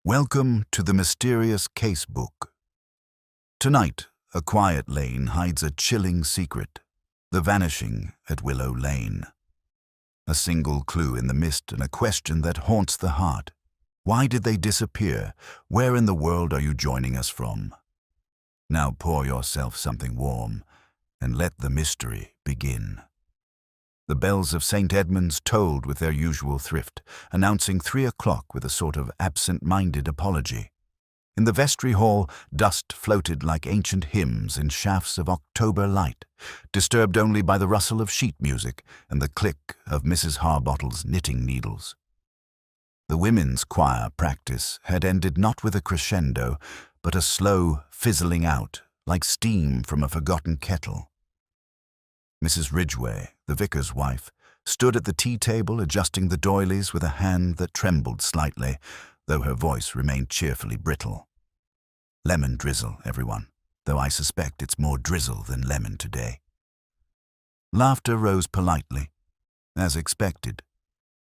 Welcome to the mysterious casebook. Tonight, a quiet lane hides a chilling secret, the vanishing at Willow Lane. A single clue in the mist and a question that haunts the heart. Why did they disappear? Where in the world are you joining us from? Now pour yourself something warm and let the mystery begin. The bells of St. Edmund's tolled with their usual thrift, announcing 3 o'clock with a sort of absent-minded apology. In the vestry hall, dust floated like ancient hymns in shafts of October light, disturbed only by the rustle of sheet music and the click of Mrs. Harbottle's knitting needles. The women's choir practice had ended not with a crescendo, but a slow fizzling out, like steam from a forgotten kettle. Mrs. Ridgway, the vicar's wife, stood at the tea-table adjusting the doilies with a hand that trembled slightly, though her voice remained cheerfully brittle. Lemon drizzle, everyone, though I suspect it's more drizzle than lemon today. Laughter rose politely, as expected,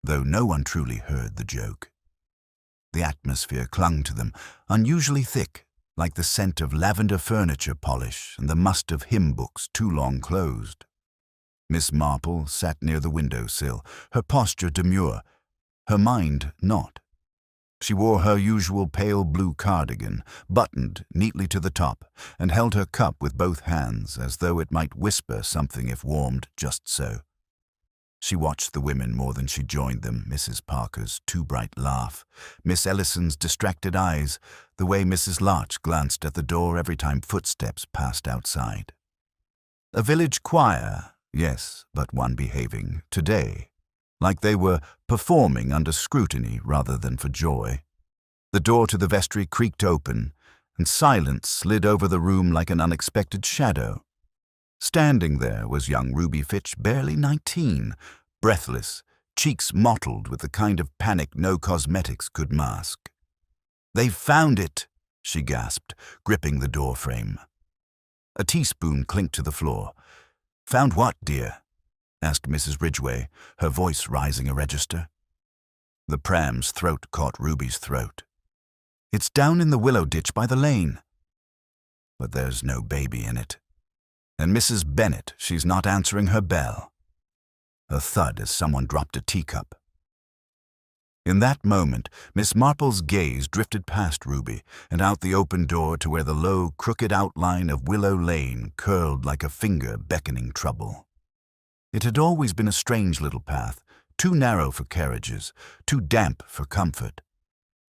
though no one truly heard the joke. The atmosphere clung to them, unusually thick, like the scent of lavender furniture polish and the must of hymn books too long closed. Miss Marple sat near the window-sill, her posture demure, her mind not. She wore her usual pale blue cardigan, buttoned neatly to the top, and held her cup with both hands as though it might whisper something if warmed just so. She watched the women more than she joined them, Mrs. Parker's too bright laugh, Miss Ellison's distracted eyes, the way Mrs. Larch glanced at the door every time footsteps passed outside. A village choir, yes, but one behaving today, like they were performing under scrutiny rather than for joy. The door to the vestry creaked open, and silence slid over the room like an unexpected shadow. Standing there was young Ruby Fitch, barely 19, breathless, cheeks mottled with the kind of panic no cosmetics could mask. "They've found it," she gasped, gripping the door frame. A teaspoon clinked to the floor. "Found what, dear?" asked Mrs. Ridgway, her voice rising a register. The pram's throat caught Ruby's throat. "It's down in the willow ditch by the lane." "But there's no baby in it. And Mrs. Bennet, she's not answering her bell." A thud as someone dropped a teacup. In that moment, Miss Marple's gaze drifted past Ruby and out the open door to where the low, crooked outline of Willow Lane curled like a finger beckoning trouble. It had always been a strange little path, too narrow for carriages, too damp for comfort.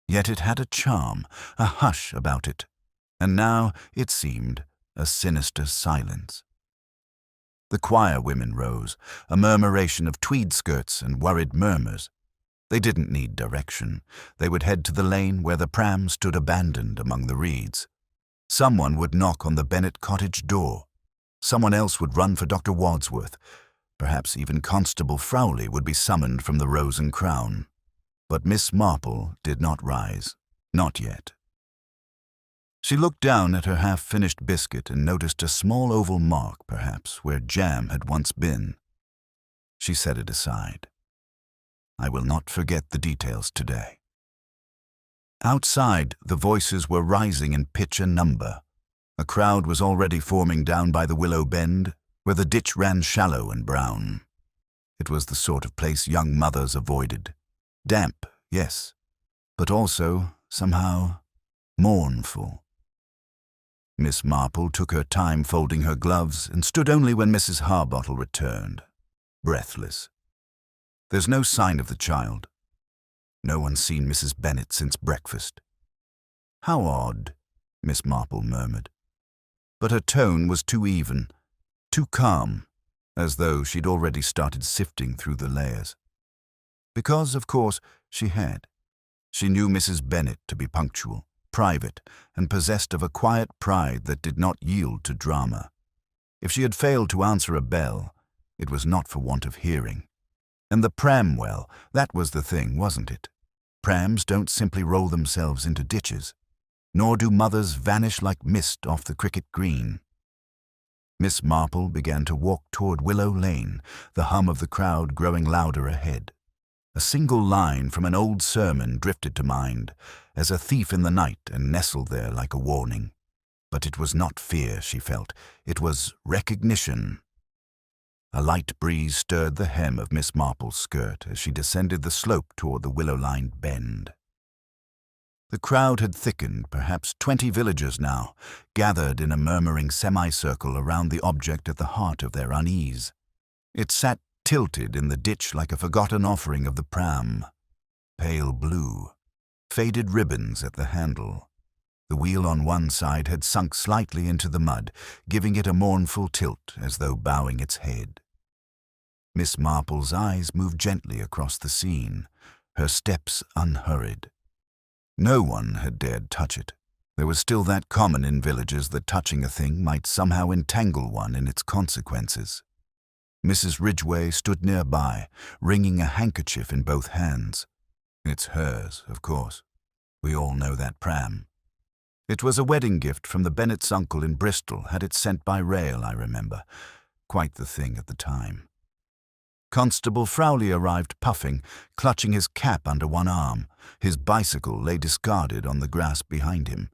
Yet it had a charm, a hush about it, and now, it seemed, a sinister silence. The choir women rose, a murmuration of tweed skirts and worried murmurs. They didn't need direction. They would head to the lane where the pram stood abandoned among the reeds. Someone would knock on the Bennet cottage door. Someone else would run for Dr. Wadsworth. Perhaps even Constable Frailty would be summoned from the Rose and Crown. But Miss Marple did not rise. Not yet. She looked down at her half-finished biscuit and noticed a small oval mark, perhaps, where jam had once been. She set it aside. "I will not forget the details today." Outside, the voices were rising in pitch and number. A crowd was already forming down by the willow bend, where the ditch ran shallow and brown. It was the sort of place young mothers avoided. Damp, yes, but also, somehow, mournful. Miss Marple took her time folding her gloves and stood only when Mrs. Harbottle returned, breathless. "There's no sign of the child. No one's seen Mrs. Bennet since breakfast." "How odd," Miss Marple murmured. But her tone was too even, too calm, as though she'd already started sifting through the layers. Because, of course, she had. She knew Mrs. Bennet to be punctual, private, and possessed of a quiet pride that did not yield to drama. If she had failed to answer a bell, it was not for want of hearing. And the pram well, that was the thing, wasn't it? Prams don't simply roll themselves into ditches, nor do mothers vanish like mist off the cricket green. Miss Marple began to walk toward Willow Lane, the hum of the crowd growing louder ahead. A single line from an old sermon drifted to mind, as a thief in the night, and nestled there like a warning. But it was not fear, she felt. It was recognition. A light breeze stirred the hem of Miss Marple's skirt as she descended the slope toward the willow-lined bend. The crowd had thickened, perhaps 20 villagers now, gathered in a murmuring semicircle around the object at the heart of their unease. It sat tilted in the ditch like a forgotten offering of the pram. Pale blue, faded ribbons at the handle. The wheel on one side had sunk slightly into the mud, giving it a mournful tilt as though bowing its head. Miss Marple's eyes moved gently across the scene, her steps unhurried. No one had dared touch it. There was still that common in villages that touching a thing might somehow entangle one in its consequences. Mrs. Ridgway stood nearby, wringing a handkerchief in both hands. It's hers, of course. We all know that pram. It was a wedding gift from the Bennet's uncle in Bristol, had it sent by rail, I remember. Quite the thing at the time. Constable Frailty arrived puffing, clutching his cap under one arm. His bicycle lay discarded on the grass behind him.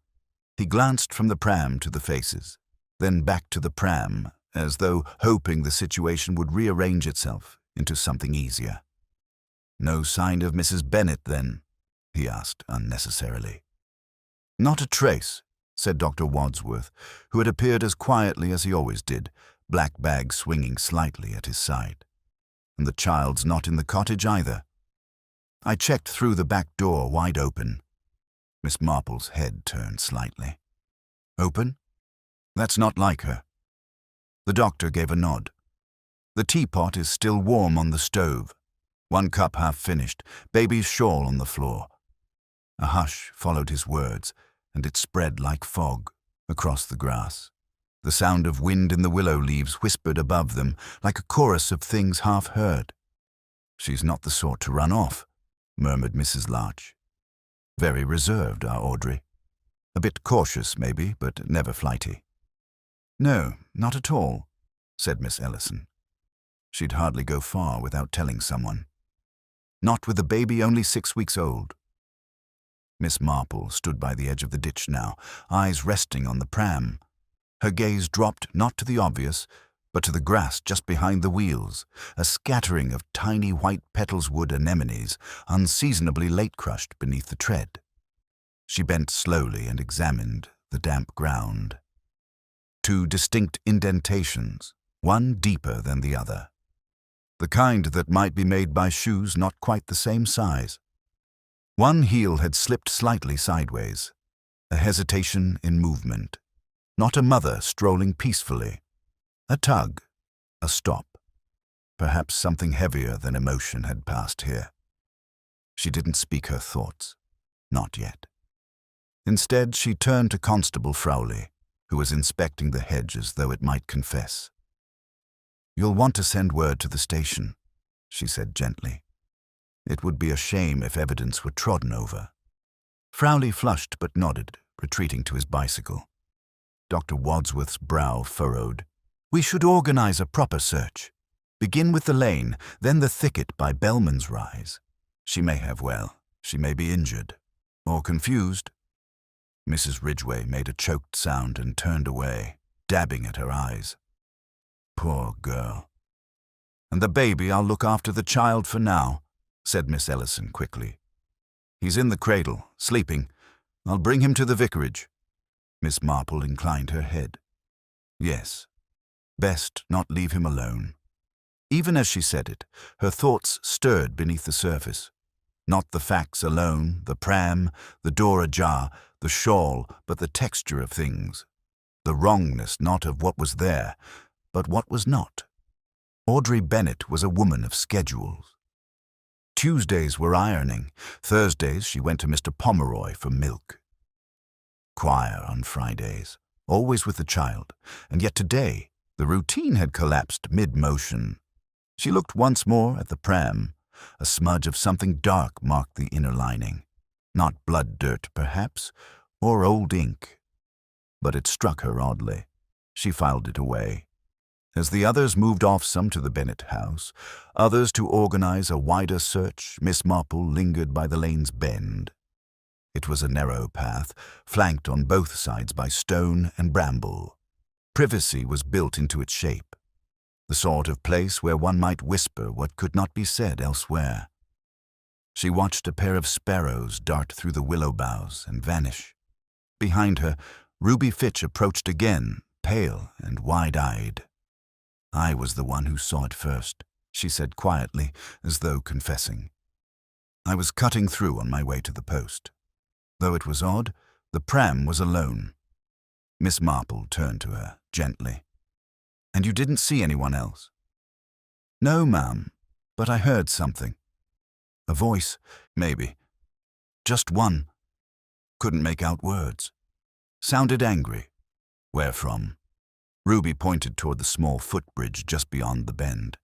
He glanced from the pram to the faces, then back to the pram, as though hoping the situation would rearrange itself into something easier. "No sign of Mrs. Bennet, then?" he asked unnecessarily. "Not a trace," said Dr. Wadsworth, who had appeared as quietly as he always did, black bag swinging slightly at his side. "And the child's not in the cottage either. I checked through the back door wide open." Miss Marple's head turned slightly. "Open? That's not like her." The doctor gave a nod. "The teapot is still warm on the stove. One cup half finished, baby's shawl on the floor." A hush followed his words, and it spread like fog across the grass. The sound of wind in the willow leaves whispered above them, like a chorus of things half heard. "She's not the sort to run off," murmured Mrs. Larch. "Very reserved, our Audrey. A bit cautious, maybe, but never flighty." "No, not at all," said Miss Ellison. "She'd hardly go far without telling someone. Not with a baby only 6 weeks old." Miss Marple stood by the edge of the ditch now, eyes resting on the pram. Her gaze dropped not to the obvious, but to the grass just behind the wheels, a scattering of tiny white petals-wood anemones, unseasonably late-crushed beneath the tread. She bent slowly and examined the damp ground. 2 distinct indentations, one deeper than the other. The kind that might be made by shoes not quite the same size. One heel had slipped slightly sideways, a hesitation in movement. Not a mother strolling peacefully. A tug, a stop. Perhaps something heavier than emotion had passed here. She didn't speak her thoughts. Not yet. Instead, she turned to Constable Frailty, who was inspecting the hedge as though it might confess. "You'll want to send word to the station," she said gently. "It would be a shame if evidence were trodden over." Frailty flushed but nodded, retreating to his bicycle. Dr. Wadsworth's brow furrowed. "We should organize a proper search. Begin with the lane, then the thicket by Bellman's Rise. She may be injured. Or confused." Mrs. Ridgway made a choked sound and turned away, dabbing at her eyes. "Poor girl." "And the baby, I'll look after the child for now," said Miss Ellison quickly. "He's in the cradle, sleeping. I'll bring him to the vicarage." Miss Marple inclined her head. Yes, best not leave him alone. Even as she said it, her thoughts stirred beneath the surface. Not the facts alone, the pram, the door ajar, the shawl, but the texture of things. The wrongness not of what was there, but what was not. Audrey Bennet was a woman of schedules. Tuesdays were ironing. Thursdays she went to Mr. Pomeroy for milk. Choir on Fridays, always with the child, and yet today the routine had collapsed mid-motion. She looked once more at the pram. A smudge of something dark marked the inner lining. Not blood dirt, perhaps, or old ink. But it struck her oddly. She filed it away. As the others moved off, some to the Bennet house, others to organize a wider search, Miss Marple lingered by the lane's bend. It was a narrow path, flanked on both sides by stone and bramble. Privacy was built into its shape, the sort of place where one might whisper what could not be said elsewhere. She watched a pair of sparrows dart through the willow boughs and vanish. Behind her, Ruby Fitch approached again, pale and wide-eyed. "I was the one who saw it first," she said quietly, as though confessing. "I was cutting through on my way to the post. Though it was odd, the pram was alone." Miss Marple turned to her, gently. "And you didn't see anyone else?" "No, ma'am, but I heard something. A voice, maybe. Just one. Couldn't make out words. Sounded angry." "Where from?" Ruby pointed toward the small footbridge just beyond the bend.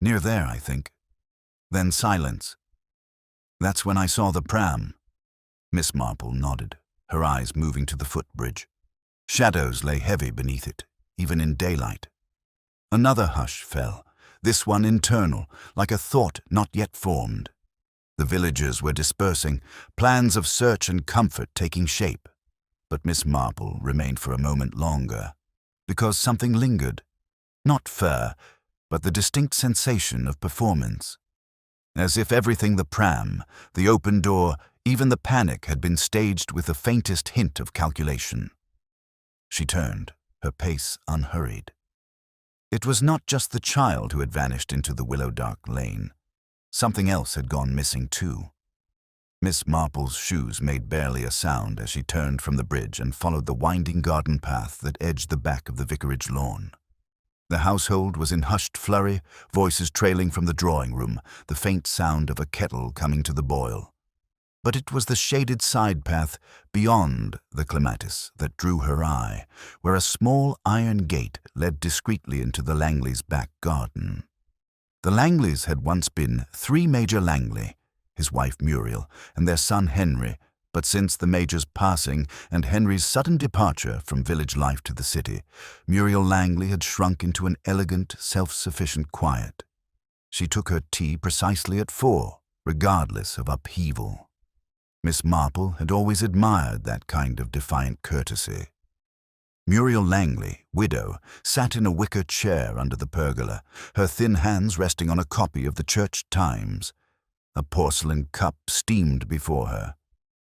"Near there, I think." Then silence. "That's when I saw the pram." Miss Marple nodded, her eyes moving to the footbridge. Shadows lay heavy beneath it, even in daylight. Another hush fell, this one internal, like a thought not yet formed. The villagers were dispersing, plans of search and comfort taking shape. But Miss Marple remained for a moment longer, because something lingered. Not fear, but the distinct sensation of performance. As if everything, the pram, the open door, even the panic, had been staged with the faintest hint of calculation. She turned, her pace unhurried. It was not just the child who had vanished into the willow-dark lane. Something else had gone missing too. Miss Marple's shoes made barely a sound as she turned from the bridge and followed the winding garden path that edged the back of the vicarage lawn. The household was in hushed flurry, voices trailing from the drawing room, the faint sound of a kettle coming to the boil. But it was the shaded side path beyond the clematis that drew her eye, where a small iron gate led discreetly into the Langleys' back garden. The Langleys had once been 3 Major Langley, his wife Muriel, and their son Henry, but since the Major's passing and Henry's sudden departure from village life to the city, Muriel Langley had shrunk into an elegant, self-sufficient quiet. She took her tea precisely at 4, regardless of upheaval. Miss Marple had always admired that kind of defiant courtesy. Muriel Langley, widow, sat in a wicker chair under the pergola, her thin hands resting on a copy of the Church Times. A porcelain cup steamed before her.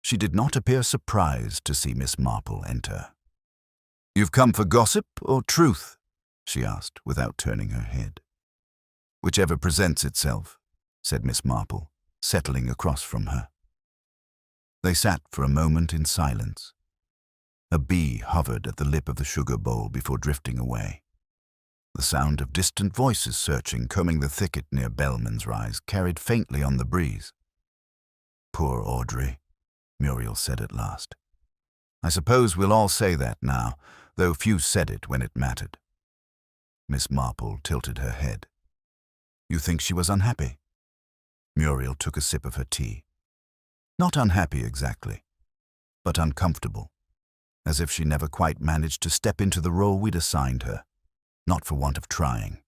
She did not appear surprised to see Miss Marple enter. "You've come for gossip or truth?" she asked, without turning her head. "Whichever presents itself," said Miss Marple, settling across from her. They sat for a moment in silence. A bee hovered at the lip of the sugar bowl before drifting away. The sound of distant voices searching, combing the thicket near Bellman's Rise, carried faintly on the breeze. "Poor Audrey," Muriel said at last. "I suppose we'll all say that now, though few said it when it mattered." Miss Marple tilted her head. "You think she was unhappy?" Muriel took a sip of her tea. "Not unhappy exactly, but uncomfortable, as if she never quite managed to step into the role we'd assigned her, not for want of trying.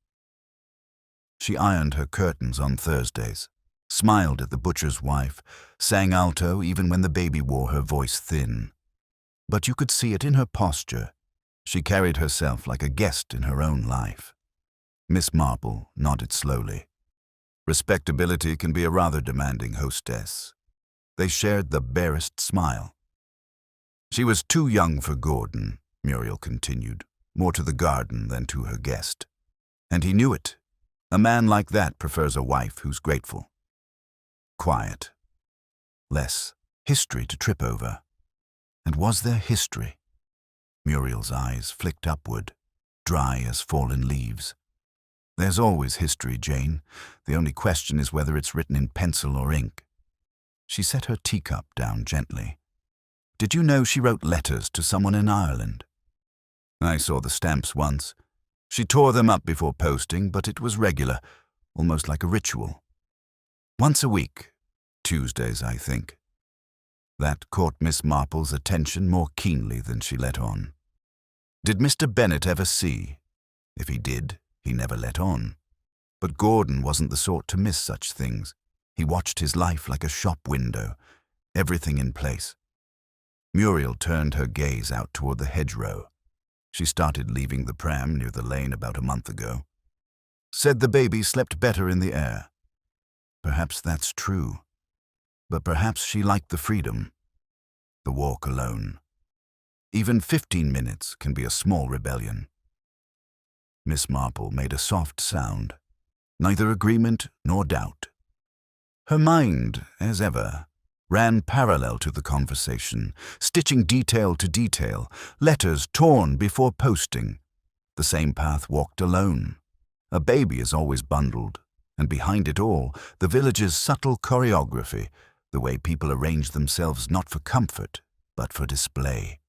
She ironed her curtains on Thursdays, smiled at the butcher's wife, sang alto even when the baby wore her voice thin. But you could see it in her posture. She carried herself like a guest in her own life. Miss Marple nodded slowly. Respectability can be a rather demanding hostess. They shared the barest smile. "She was too young for Gordon," Muriel continued, more to the garden than to her guest. "And he knew it. A man like that prefers a wife who's grateful. Quiet. Less history to trip over." And was there history? Muriel's eyes flicked upward, dry as fallen leaves. "There's always history, Jane. The only question is whether it's written in pencil or ink." She set her teacup down gently. "Did you know she wrote letters to someone in Ireland?" "I saw the stamps once. She tore them up before posting, but it was regular, almost like a ritual. Once a week, Tuesdays, I think." That caught Miss Marple's attention more keenly than she let on. "Did Mr. Bennet ever see?" If he did, he never let on. But Gordon wasn't the sort to miss such things. He watched his life like a shop window, everything in place. Muriel turned her gaze out toward the hedgerow. She started leaving the pram near the lane about a month ago. Said the baby slept better in the air. Perhaps that's true. But perhaps she liked the freedom, the walk alone. Even 15 minutes can be a small rebellion. Miss Marple made a soft sound, neither agreement nor doubt. Her mind, as ever, ran parallel to the conversation, stitching detail to detail, letters torn before posting. The same path walked alone. A baby is always bundled, and behind it all, the village's subtle choreography, the way people arrange themselves not for comfort, but for display.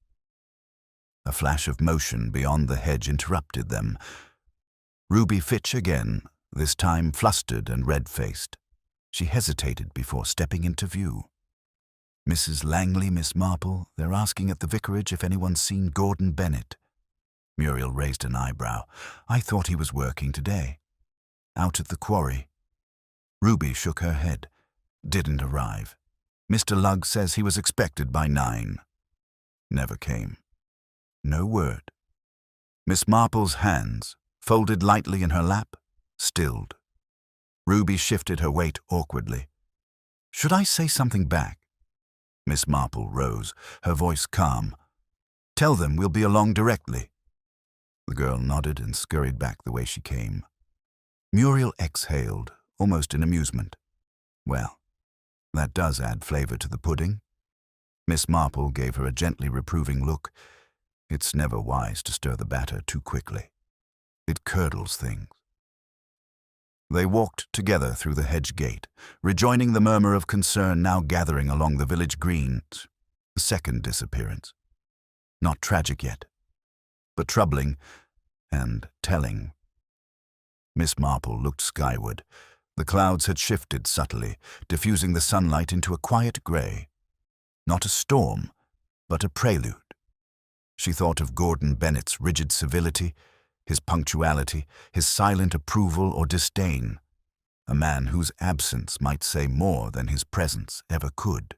A flash of motion beyond the hedge interrupted them. Ruby Fitch again, this time flustered and red-faced. She hesitated before stepping into view. "Mrs. Langley, Miss Marple, they're asking at the vicarage if anyone's seen Gordon Bennett." Muriel raised an eyebrow. "I thought he was working today." "Out at the quarry." Ruby shook her head. "Didn't arrive. Mr. Lugg says he was expected by 9. Never came." No word. Miss Marple's hands, folded lightly in her lap, stilled. Ruby shifted her weight awkwardly. "Should I say something back?" Miss Marple rose, her voice calm. "Tell them we'll be along directly." The girl nodded and scurried back the way she came. Muriel exhaled, almost in amusement. Well, that does add flavor to the pudding. Miss Marple gave her a gently reproving look. It's never wise to stir the batter too quickly. It curdles things. They walked together through the hedge gate, rejoining the murmur of concern now gathering along the village greens. A second disappearance. Not tragic yet, but troubling and telling. Miss Marple looked skyward. The clouds had shifted subtly, diffusing the sunlight into a quiet grey. Not a storm, but a prelude. She thought of Gordon Bennett's rigid civility, his punctuality, his silent approval or disdain. A man whose absence might say more than his presence ever could.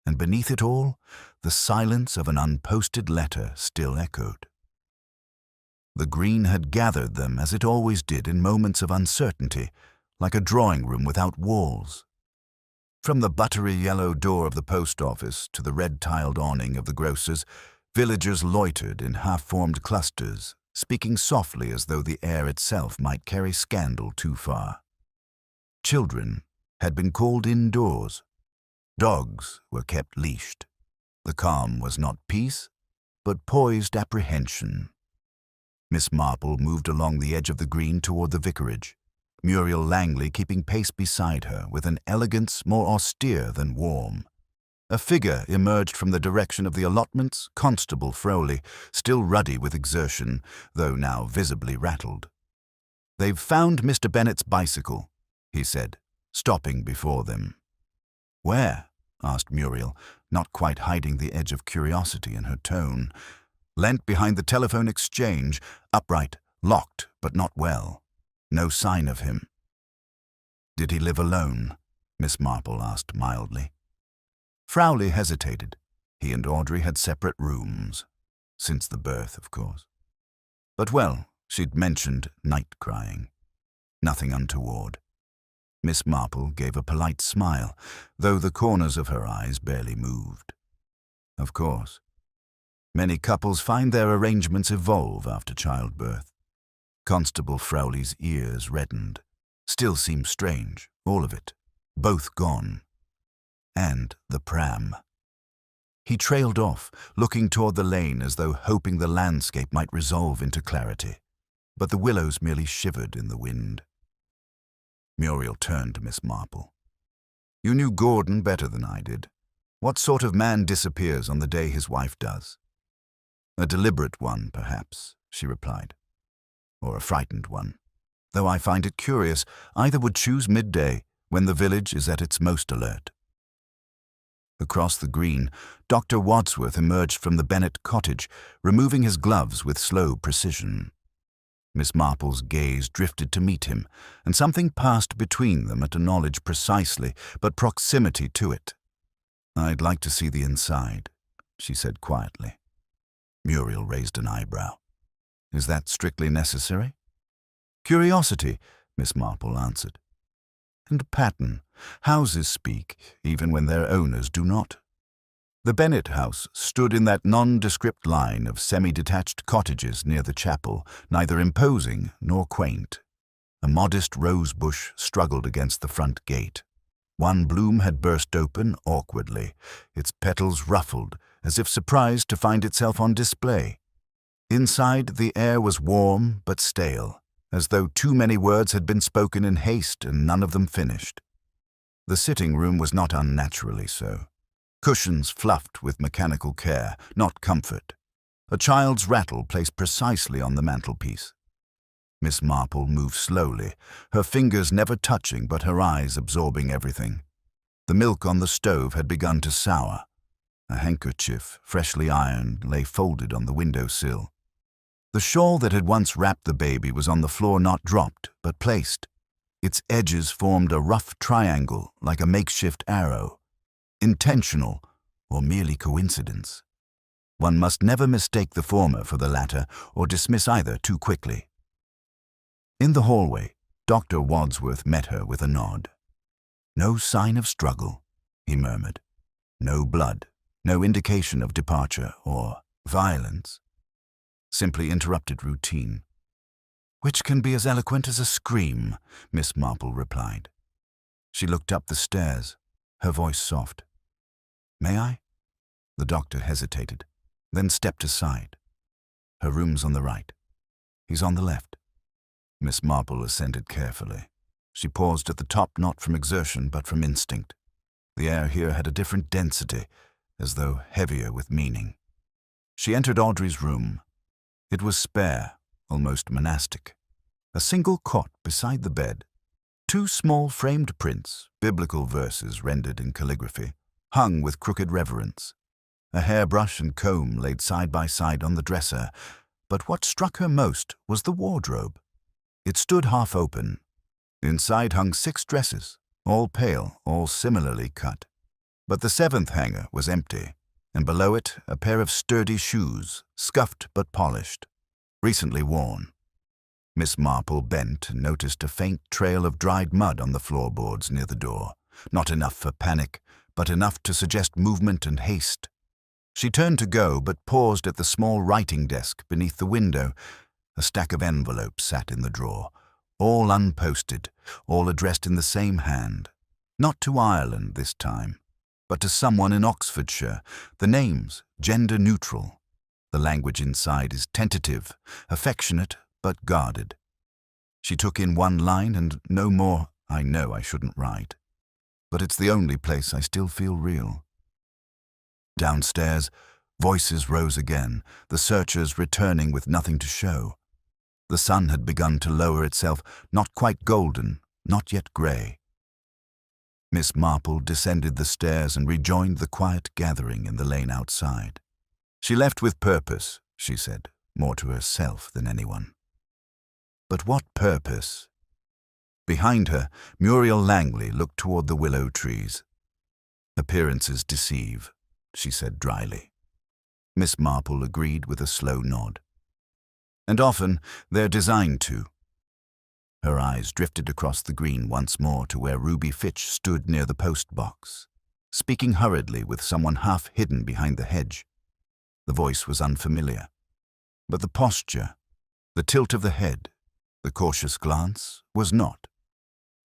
And beneath it all, the silence of an unposted letter still echoed. The green had gathered them as it always did in moments of uncertainty, like a drawing room without walls. From the buttery yellow door of the post office to the red-tiled awning of the grocer's, villagers loitered in half-formed clusters, speaking softly as though the air itself might carry scandal too far. Children had been called indoors. Dogs were kept leashed. The calm was not peace, but poised apprehension. Miss Marple moved along the edge of the green toward the vicarage, Muriel Langley keeping pace beside her with an elegance more austere than warm. A figure emerged from the direction of the allotments, Constable Frailty, still ruddy with exertion, though now visibly rattled. "They've found Mr. Bennett's bicycle," he said, stopping before them. "Where?" asked Muriel, not quite hiding the edge of curiosity in her tone. "Lent behind the telephone exchange, upright, locked, but not well. No sign of him." "Did he live alone?" Miss Marple asked mildly. Frailty hesitated. He and Audrey had separate rooms. Since the birth, of course. But well, she'd mentioned night crying. Nothing untoward. Miss Marple gave a polite smile, though the corners of her eyes barely moved. Of course. Many couples find their arrangements evolve after childbirth. Constable Frailty's ears reddened. Still seemed strange, all of it. Both gone. And the pram. He trailed off, looking toward the lane as though hoping the landscape might resolve into clarity. But the willows merely shivered in the wind. Muriel turned to Miss Marple. "You knew Gordon better than I did. What sort of man disappears on the day his wife does?" "A deliberate one, perhaps," she replied. "Or a frightened one. Though I find it curious, either would choose midday, when the village is at its most alert." Across the green, Dr. Wadsworth emerged from the Bennett cottage, removing his gloves with slow precision. Miss Marple's gaze drifted to meet him, and something passed between them at a knowledge precisely, but proximity to it. "I'd like to see the inside," she said quietly. Muriel raised an eyebrow. "Is that strictly necessary?" "Curiosity," Miss Marple answered. "And pattern. Houses speak, even when their owners do not." The Bennet house stood in that nondescript line of semi-detached cottages near the chapel, neither imposing nor quaint. A modest rose bush struggled against the front gate. One bloom had burst open awkwardly, its petals ruffled, as if surprised to find itself on display. Inside, the air was warm but stale, as though too many words had been spoken in haste and none of them finished. The sitting room was not unnaturally so. Cushions fluffed with mechanical care, not comfort. A child's rattle placed precisely on the mantelpiece. Miss Marple moved slowly, her fingers never touching but her eyes absorbing everything. The milk on the stove had begun to sour. A handkerchief, freshly ironed, lay folded on the window sill. The shawl that had once wrapped the baby was on the floor, not dropped, but placed. Its edges formed a rough triangle like a makeshift arrow. Intentional, or merely coincidence? One must never mistake the former for the latter, or dismiss either too quickly. In the hallway, Dr. Wadsworth met her with a nod. "No sign of struggle," he murmured. "No blood, no indication of departure or violence. Simply interrupted routine." "Which can be as eloquent as a scream," Miss Marple replied. She looked up the stairs, her voice soft. "May I?" The doctor hesitated, then stepped aside. "Her room's on the right. He's on the left." Miss Marple ascended carefully. She paused at the top not from exertion but from instinct. The air here had a different density, as though heavier with meaning. She entered Audrey's room. It was spare, almost monastic. A single cot beside the bed. 2 small framed prints, biblical verses rendered in calligraphy, hung with crooked reverence. A hairbrush and comb laid side by side on the dresser, but what struck her most was the wardrobe. It stood half open. Inside hung 6 dresses, all pale, all similarly cut. But the 7th hanger was empty, and below it a pair of sturdy shoes, scuffed but polished, recently worn. Miss Marple bent and noticed a faint trail of dried mud on the floorboards near the door, not enough for panic, but enough to suggest movement and haste. She turned to go, but paused at the small writing desk beneath the window. A stack of envelopes sat in the drawer, all unposted, all addressed in the same hand. Not to Ireland this time, but to someone in Oxfordshire, the names gender-neutral. The language inside is tentative, affectionate, but guarded. She took in one line and no more. "I know I shouldn't write, but it's the only place I still feel real." Downstairs, voices rose again, the searchers returning with nothing to show. The sun had begun to lower itself, not quite golden, not yet grey. Miss Marple descended the stairs and rejoined the quiet gathering in the lane outside. She left with purpose, she said, more to herself than anyone. But what purpose? Behind her, Muriel Langley looked toward the willow trees. "Appearances deceive," she said dryly. Miss Marple agreed with a slow nod. "And often they're designed to." Her eyes drifted across the green once more to where Ruby Fitch stood near the post-box, speaking hurriedly with someone half hidden behind the hedge. The voice was unfamiliar, but the posture, the tilt of the head, the cautious glance was not.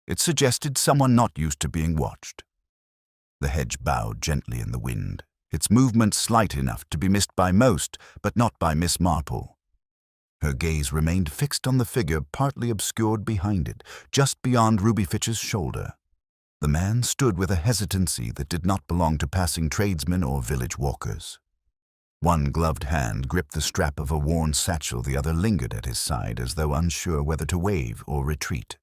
It suggested someone not used to being watched. The hedge bowed gently in the wind, its movement slight enough to be missed by most, but not by Miss Marple. Her gaze remained fixed on the figure partly obscured behind it, just beyond Ruby Fitch's shoulder. The man stood with a hesitancy that did not belong to passing tradesmen or village walkers. One gloved hand gripped the strap of a worn satchel, the other lingered at his side as though unsure whether to wave or retreat.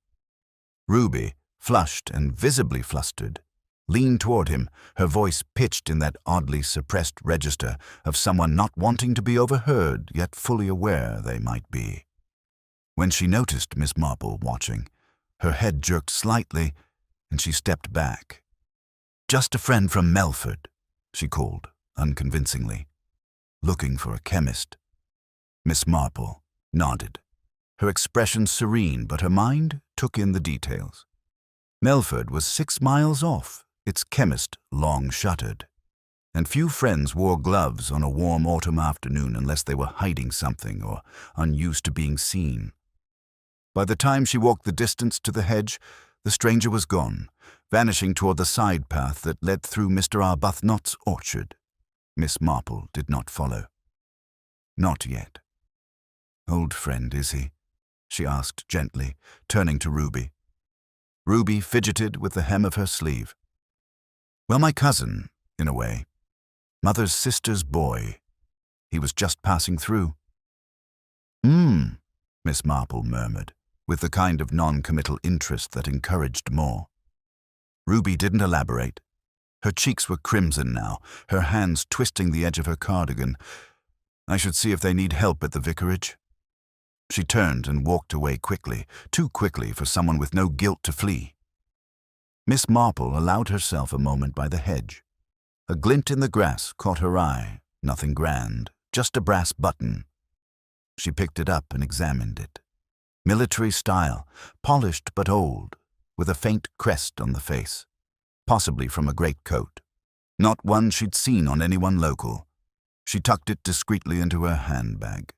Ruby, flushed and visibly flustered, leaned toward him, her voice pitched in that oddly suppressed register of someone not wanting to be overheard, yet fully aware they might be. When she noticed Miss Marple watching, her head jerked slightly, and she stepped back. "Just a friend from Melford," she called, unconvincingly. "Looking for a chemist." Miss Marple nodded, her expression serene, but her mind took in the details. Melford was 6 miles off, its chemist long shuttered, and few friends wore gloves on a warm autumn afternoon unless they were hiding something or unused to being seen. By the time she walked the distance to the hedge, the stranger was gone, vanishing toward the side path that led through Mr. Arbuthnot's orchard. Miss Marple did not follow. Not yet. "Old friend, is he?" she asked gently, turning to Ruby. Ruby fidgeted with the hem of her sleeve. "Well, my cousin, in a way. Mother's sister's boy. He was just passing through." Miss Marple murmured, with the kind of non-committal interest that encouraged more. Ruby didn't elaborate. Her cheeks were crimson now, her hands twisting the edge of her cardigan. "I should see if they need help at the vicarage." She turned and walked away quickly, too quickly for someone with no guilt to flee. Miss Marple allowed herself a moment by the hedge. A glint in the grass caught her eye, nothing grand, just a brass button. She picked it up and examined it. Military style, polished but old, with a faint crest on the face, possibly from a greatcoat. Not one she'd seen on anyone local. She tucked it discreetly into her handbag.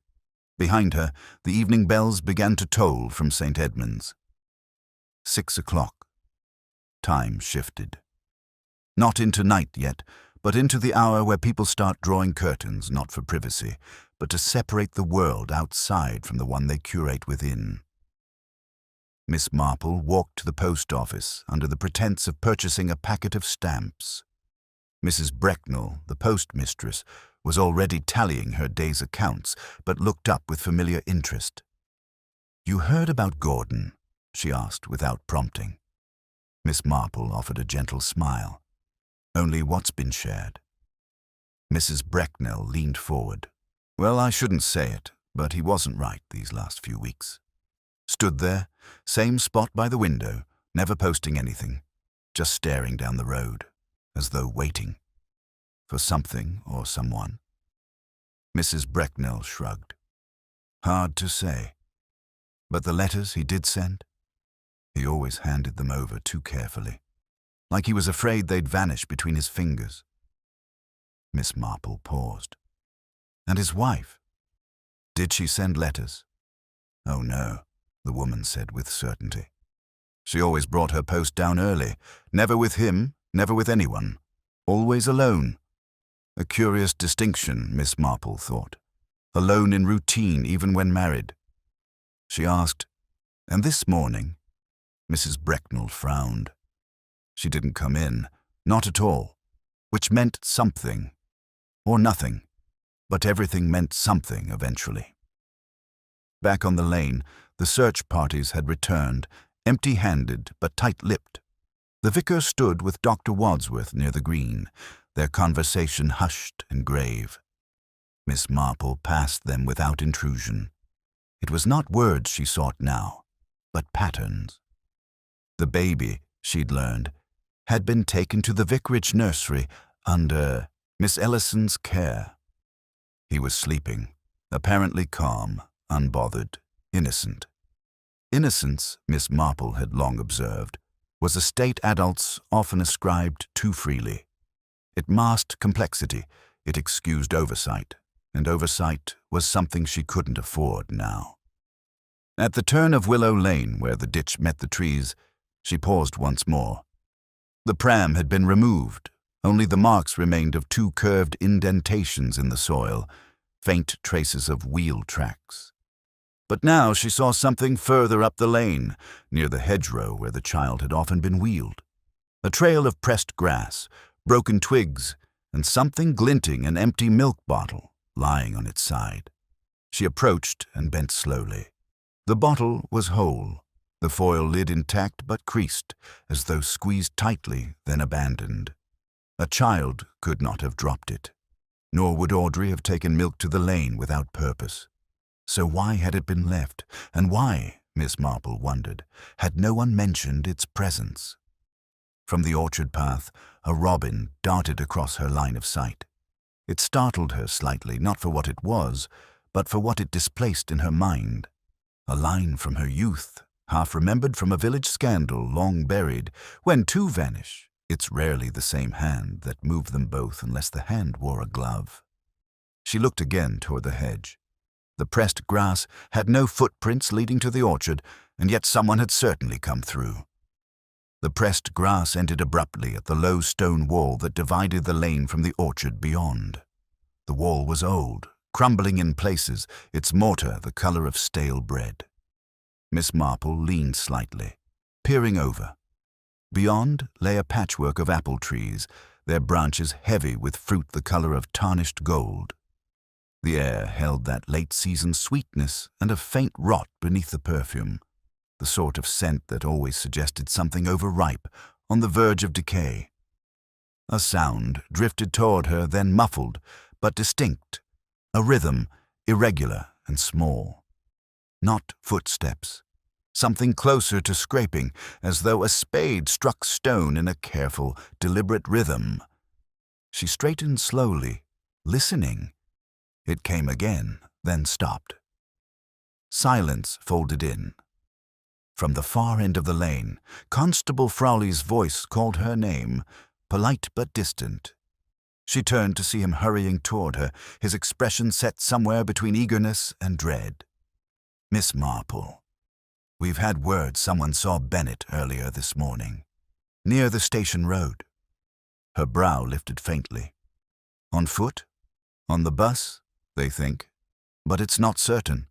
Behind her, the evening bells began to toll from St. Edmund's. 6 o'clock. Time shifted. Not into night yet, but into the hour where people start drawing curtains, not for privacy, but to separate the world outside from the one they curate within. Miss Marple walked to the post office under the pretense of purchasing a packet of stamps. Mrs. Brecknell, the postmistress, was already tallying her day's accounts, but looked up with familiar interest. "You heard about Gordon?" she asked without prompting. Miss Marple offered a gentle smile. "Only what's been shared." Mrs. Brecknell leaned forward. "Well, I shouldn't say it, but he wasn't right these last few weeks. Stood there, same spot by the window, never posting anything, just staring down the road, as though waiting. For something or someone." Mrs. Brecknell shrugged. "Hard to say. But the letters he did send? He always handed them over too carefully, like he was afraid they'd vanish between his fingers." Miss Marple paused. "And his wife? Did she send letters?" "Oh no," the woman said with certainty. "She always brought her post down early, never with him, never with anyone, always alone. A curious distinction, Miss Marple thought. Alone in routine even when married." She asked, "And this morning?" Mrs. Brecknell frowned. She didn't come in, not at all, which meant something, or nothing, but everything meant something eventually. Back on the lane, the search parties had returned, empty-handed but tight-lipped. The vicar stood with Dr. Wadsworth near the green, their conversation hushed and grave. Miss Marple passed them without intrusion. It was not words she sought now, but patterns. The baby, she'd learned, had been taken to the vicarage nursery under Miss Ellison's care. He was sleeping, apparently calm, unbothered, innocent. Innocence, Miss Marple had long observed, was a state adults often ascribed too freely. It masked complexity, it excused oversight, and oversight was something she couldn't afford now. At the turn of Willow Lane, where the ditch met the trees, she paused once more. The pram had been removed. Only the marks remained of 2 curved indentations in the soil, faint traces of wheel tracks. But now she saw something further up the lane, near the hedgerow where the child had often been wheeled. A trail of pressed grass, broken twigs, and something glinting, an empty milk bottle, lying on its side. She approached and bent slowly. The bottle was whole, the foil lid intact but creased, as though squeezed tightly, then abandoned. A child could not have dropped it, nor would Audrey have taken milk to the lane without purpose. So why had it been left, and why, Miss Marple wondered, had no one mentioned its presence? From the orchard path, a robin darted across her line of sight. It startled her slightly, not for what it was, but for what it displaced in her mind. A line from her youth, half remembered from a village scandal long buried. When two vanish, it's rarely the same hand that moved them both unless the hand wore a glove. She looked again toward the hedge. The pressed grass had no footprints leading to the orchard, and yet someone had certainly come through. The pressed grass ended abruptly at the low stone wall that divided the lane from the orchard beyond. The wall was old, crumbling in places, its mortar the color of stale bread. Miss Marple leaned slightly, peering over. Beyond lay a patchwork of apple trees, their branches heavy with fruit the color of tarnished gold. The air held that late-season sweetness and a faint rot beneath the perfume, the sort of scent that always suggested something overripe, on the verge of decay. A sound drifted toward her, then muffled, but distinct, a rhythm, irregular and small. Not footsteps. Something closer to scraping, as though a spade struck stone in a careful, deliberate rhythm. She straightened slowly, listening. It came again, then stopped. Silence folded in. From the far end of the lane, Constable Frowley's voice called her name, polite but distant. She turned to see him hurrying toward her, his expression set somewhere between eagerness and dread. "Miss Marple, we've had word someone saw Bennett earlier this morning, near the station road." Her brow lifted faintly. "On foot? On the bus, they think, but it's not certain.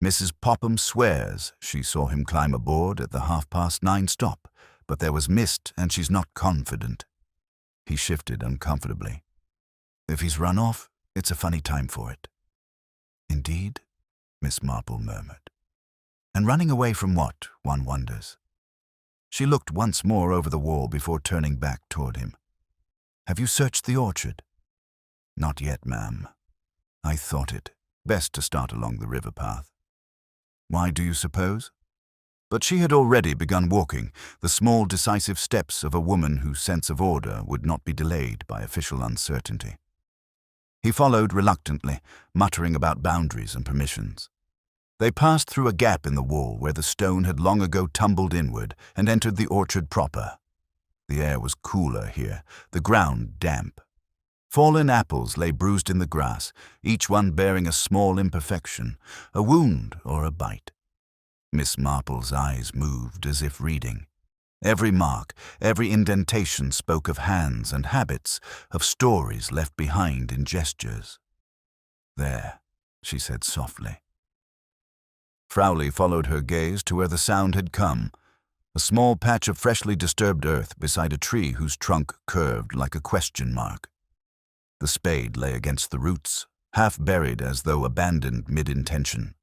Mrs. Popham swears she saw him climb aboard at the 9:30 stop, but there was mist and she's not confident." He shifted uncomfortably. "If he's run off, it's a funny time for it." "Indeed?" Miss Marple murmured. "And running away from what, one wonders?" She looked once more over the wall before turning back toward him. "Have you searched the orchard?" "Not yet, ma'am. I thought it best to start along the river path." "Why do you suppose?" But she had already begun walking, the small decisive steps of a woman whose sense of order would not be delayed by official uncertainty. He followed reluctantly, muttering about boundaries and permissions. They passed through a gap in the wall where the stone had long ago tumbled inward and entered the orchard proper. The air was cooler here, the ground damp. Fallen apples lay bruised in the grass, each one bearing a small imperfection, a wound or a bite. Miss Marple's eyes moved as if reading. Every mark, every indentation spoke of hands and habits, of stories left behind in gestures. "There," she said softly. Frowley followed her gaze to where the sound had come, a small patch of freshly disturbed earth beside a tree whose trunk curved like a question mark. The spade lay against the roots, half buried as though abandoned mid-intention.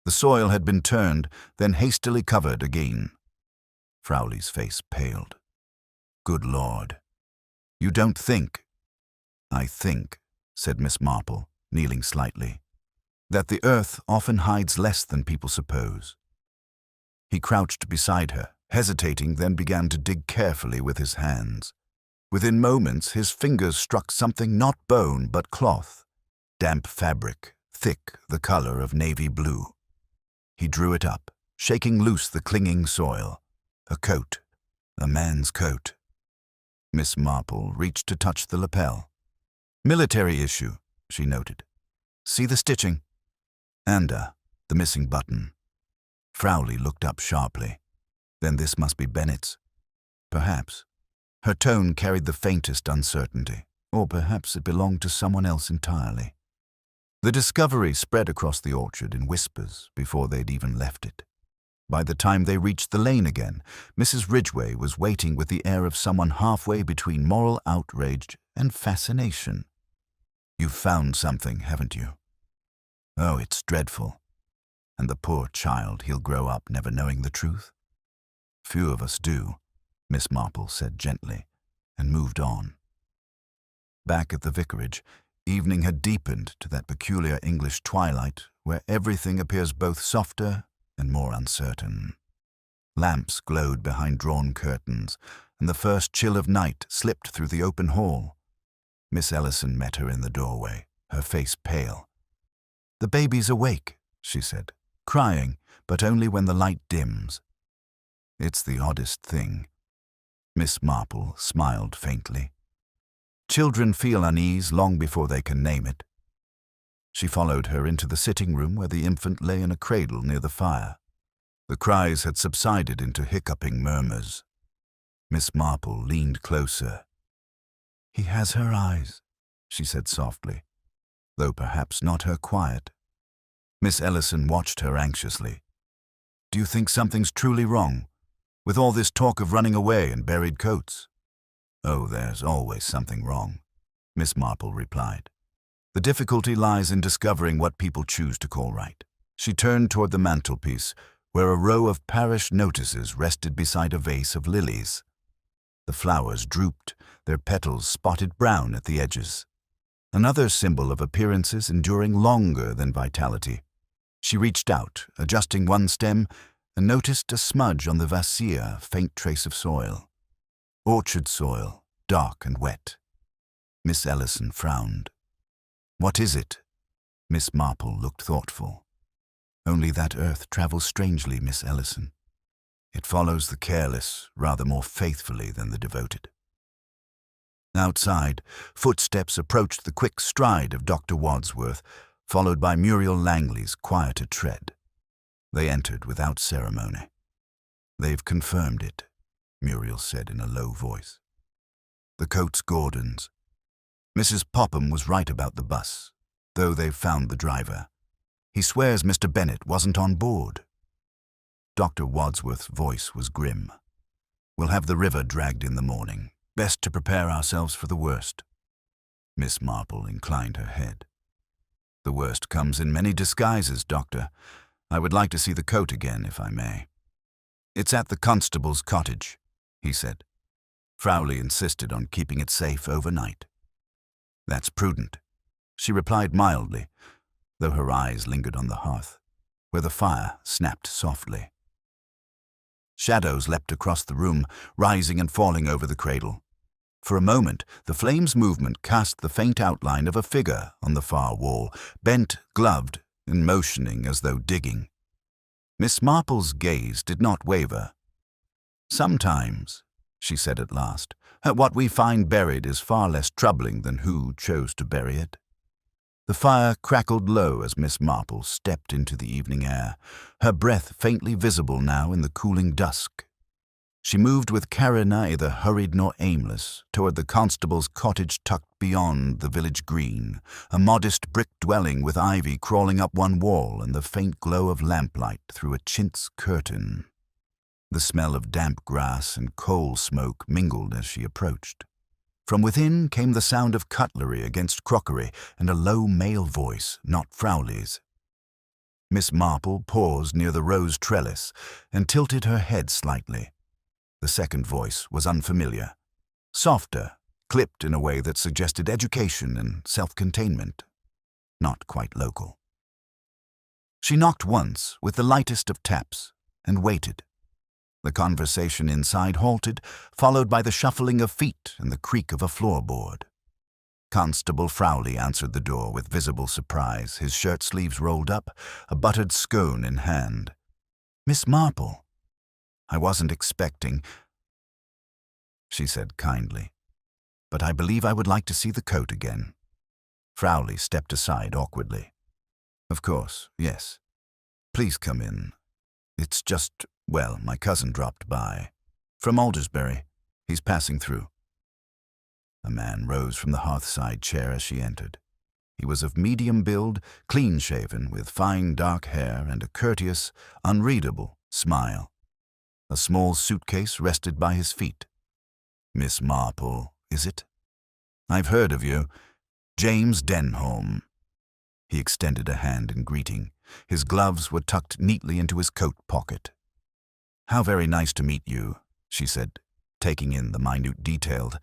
The soil had been turned, then hastily covered again. Frowley's face paled. "Good Lord. You don't think—" "I think," said Miss Marple, kneeling slightly, "that the earth often hides less than people suppose." He crouched beside her, hesitating, then began to dig carefully with his hands. Within moments, his fingers struck something not bone but cloth, damp fabric, thick, the color of navy blue. He drew it up, shaking loose the clinging soil. A coat, a man's coat. Miss Marple reached to touch the lapel. "Military issue," she noted. "See the stitching? And the missing button." Frowley looked up sharply. "Then this must be Bennett's." "Perhaps." Her tone carried the faintest uncertainty, or perhaps it belonged to someone else entirely. The discovery spread across the orchard in whispers before they'd even left it. By the time they reached the lane again, Mrs. Ridgway was waiting with the air of someone halfway between moral outrage and fascination. "You've found something, haven't you?" "Oh, it's dreadful. And the poor child, he'll grow up never knowing the truth." "Few of us do," Miss Marple said gently, and moved on. Back at the vicarage, evening had deepened to that peculiar English twilight where everything appears both softer and more uncertain. Lamps glowed behind drawn curtains, and the first chill of night slipped through the open hall. Miss Ellison met her in the doorway, her face pale. "The baby's awake," she said, "crying, but only when the light dims." "It's the oddest thing." Miss Marple smiled faintly. "Children feel unease long before they can name it." She followed her into the sitting room where the infant lay in a cradle near the fire. The cries had subsided into hiccuping murmurs. Miss Marple leaned closer. "He has her eyes," she said softly, though perhaps not her quiet. Miss Ellison watched her anxiously. "Do you think something's truly wrong, with all this talk of running away and buried coats?" "Oh, there's always something wrong," Miss Marple replied. "The difficulty lies in discovering what people choose to call right." She turned toward the mantelpiece, where a row of parish notices rested beside a vase of lilies. The flowers drooped, their petals spotted brown at the edges. Another symbol of appearances enduring longer than vitality. She reached out, adjusting one stem, and noticed a smudge on the vassia, a faint trace of soil. Orchard soil, dark and wet. Miss Ellison frowned. "What is it?" Miss Marple looked thoughtful. "Only that earth travels strangely, Miss Ellison. It follows the careless rather more faithfully than the devoted." Outside, footsteps approached the quick stride of Dr. Wadsworth, followed by Muriel Langley's quieter tread. They entered without ceremony. "They've confirmed it," Muriel said in a low voice. "The coat's Gordon's. Mrs. Popham was right about the bus, though they've found the driver. He swears Mr. Bennet wasn't on board." Dr. Wadsworth's voice was grim. "We'll have the river dragged in the morning. Best to prepare ourselves for the worst." Miss Marple inclined her head. "The worst comes in many disguises, Doctor. I would like to see the coat again, if I may." "It's at the constable's cottage," he said. "Frailty insisted on keeping it safe overnight." "That's prudent," she replied mildly, though her eyes lingered on the hearth, where the fire snapped softly. Shadows leapt across the room, rising and falling over the cradle. For a moment, the flame's movement cast the faint outline of a figure on the far wall, bent, gloved, and motioning as though digging. Miss Marple's gaze did not waver. "Sometimes," she said at last, "what we find buried is far less troubling than who chose to bury it." The fire crackled low as Miss Marple stepped into the evening air, her breath faintly visible now in the cooling dusk. She moved with carrier neither hurried nor aimless toward the constable's cottage tucked beyond the village green, a modest brick dwelling with ivy crawling up one wall and the faint glow of lamplight through a chintz curtain. The smell of damp grass and coal smoke mingled as she approached. From within came the sound of cutlery against crockery and a low male voice, not Frailty's. Miss Marple paused near the rose trellis and tilted her head slightly. The second voice was unfamiliar, softer, clipped in a way that suggested education and self-containment, not quite local. She knocked once with the lightest of taps and waited. The conversation inside halted, followed by the shuffling of feet and the creak of a floorboard. Constable Frailty answered the door with visible surprise, his shirt sleeves rolled up, a buttered scone in hand. "Miss Marple, I wasn't expecting," she said kindly, "but I believe I would like to see the coat again." Frailty stepped aside awkwardly. "Of course, yes. Please come in. It's just, well, my cousin dropped by. From Aldersbury. He's passing through." A man rose from the hearthside chair as she entered. He was of medium build, clean-shaven, with fine dark hair and a courteous, unreadable smile. A small suitcase rested by his feet. "Miss Marple, is it? I've heard of you. James Denholm." He extended a hand in greeting. His gloves were tucked neatly into his coat pocket. "How very nice to meet you," she said, taking in the minute detail.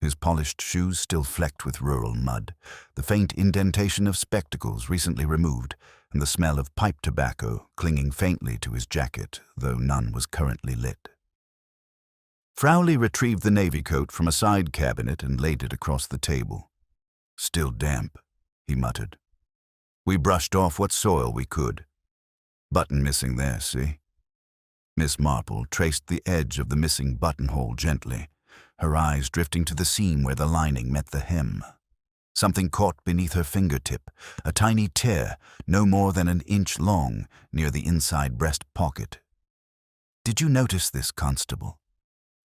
his polished shoes still flecked with rural mud, the faint indentation of spectacles recently removed, and the smell of pipe tobacco clinging faintly to his jacket, though none was currently lit. Frailty retrieved the navy coat from a side cabinet and laid it across the table. "Still damp," he muttered. "We brushed off what soil we could. Button missing there, see?" Miss Marple traced the edge of the missing buttonhole gently, her eyes drifting to the seam where the lining met the hem. Something caught beneath her fingertip, a tiny tear, no more than an inch long, near the inside breast pocket. "Did you notice this, Constable?"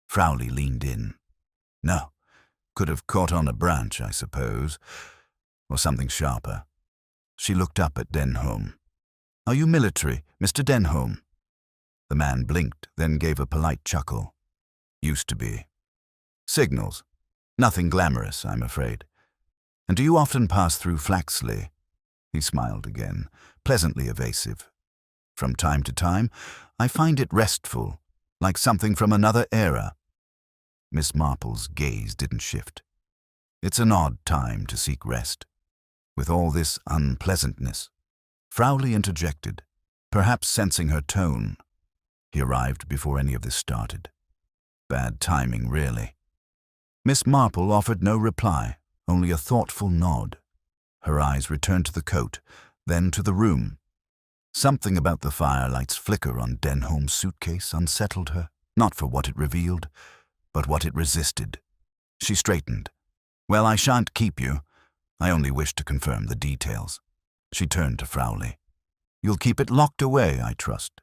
Frailty leaned in. "No. Could have caught on a branch, I suppose, or something sharper." She looked up at Denholm. "Are you military, Mr. Denholm?" The man blinked, then gave a polite chuckle. "Used to be. Signals. Nothing glamorous, I'm afraid. And do you often pass through Flaxley?" He smiled again, pleasantly evasive. "From time to time, I find it restful, like something from another era." Miss Marple's gaze didn't shift. "It's an odd time to seek rest. With all this unpleasantness." Frailty interjected, perhaps sensing her tone. He arrived before any of this started. Bad timing, really. Miss Marple offered no reply, only a thoughtful nod. Her eyes returned to the coat, then to the room. Something about the firelight's flicker on Denholm's suitcase unsettled her, not for what it revealed, but what it resisted. She straightened. "Well, I shan't keep you. I only wish to confirm the details." She turned to Frailty. "You'll keep it locked away, I trust."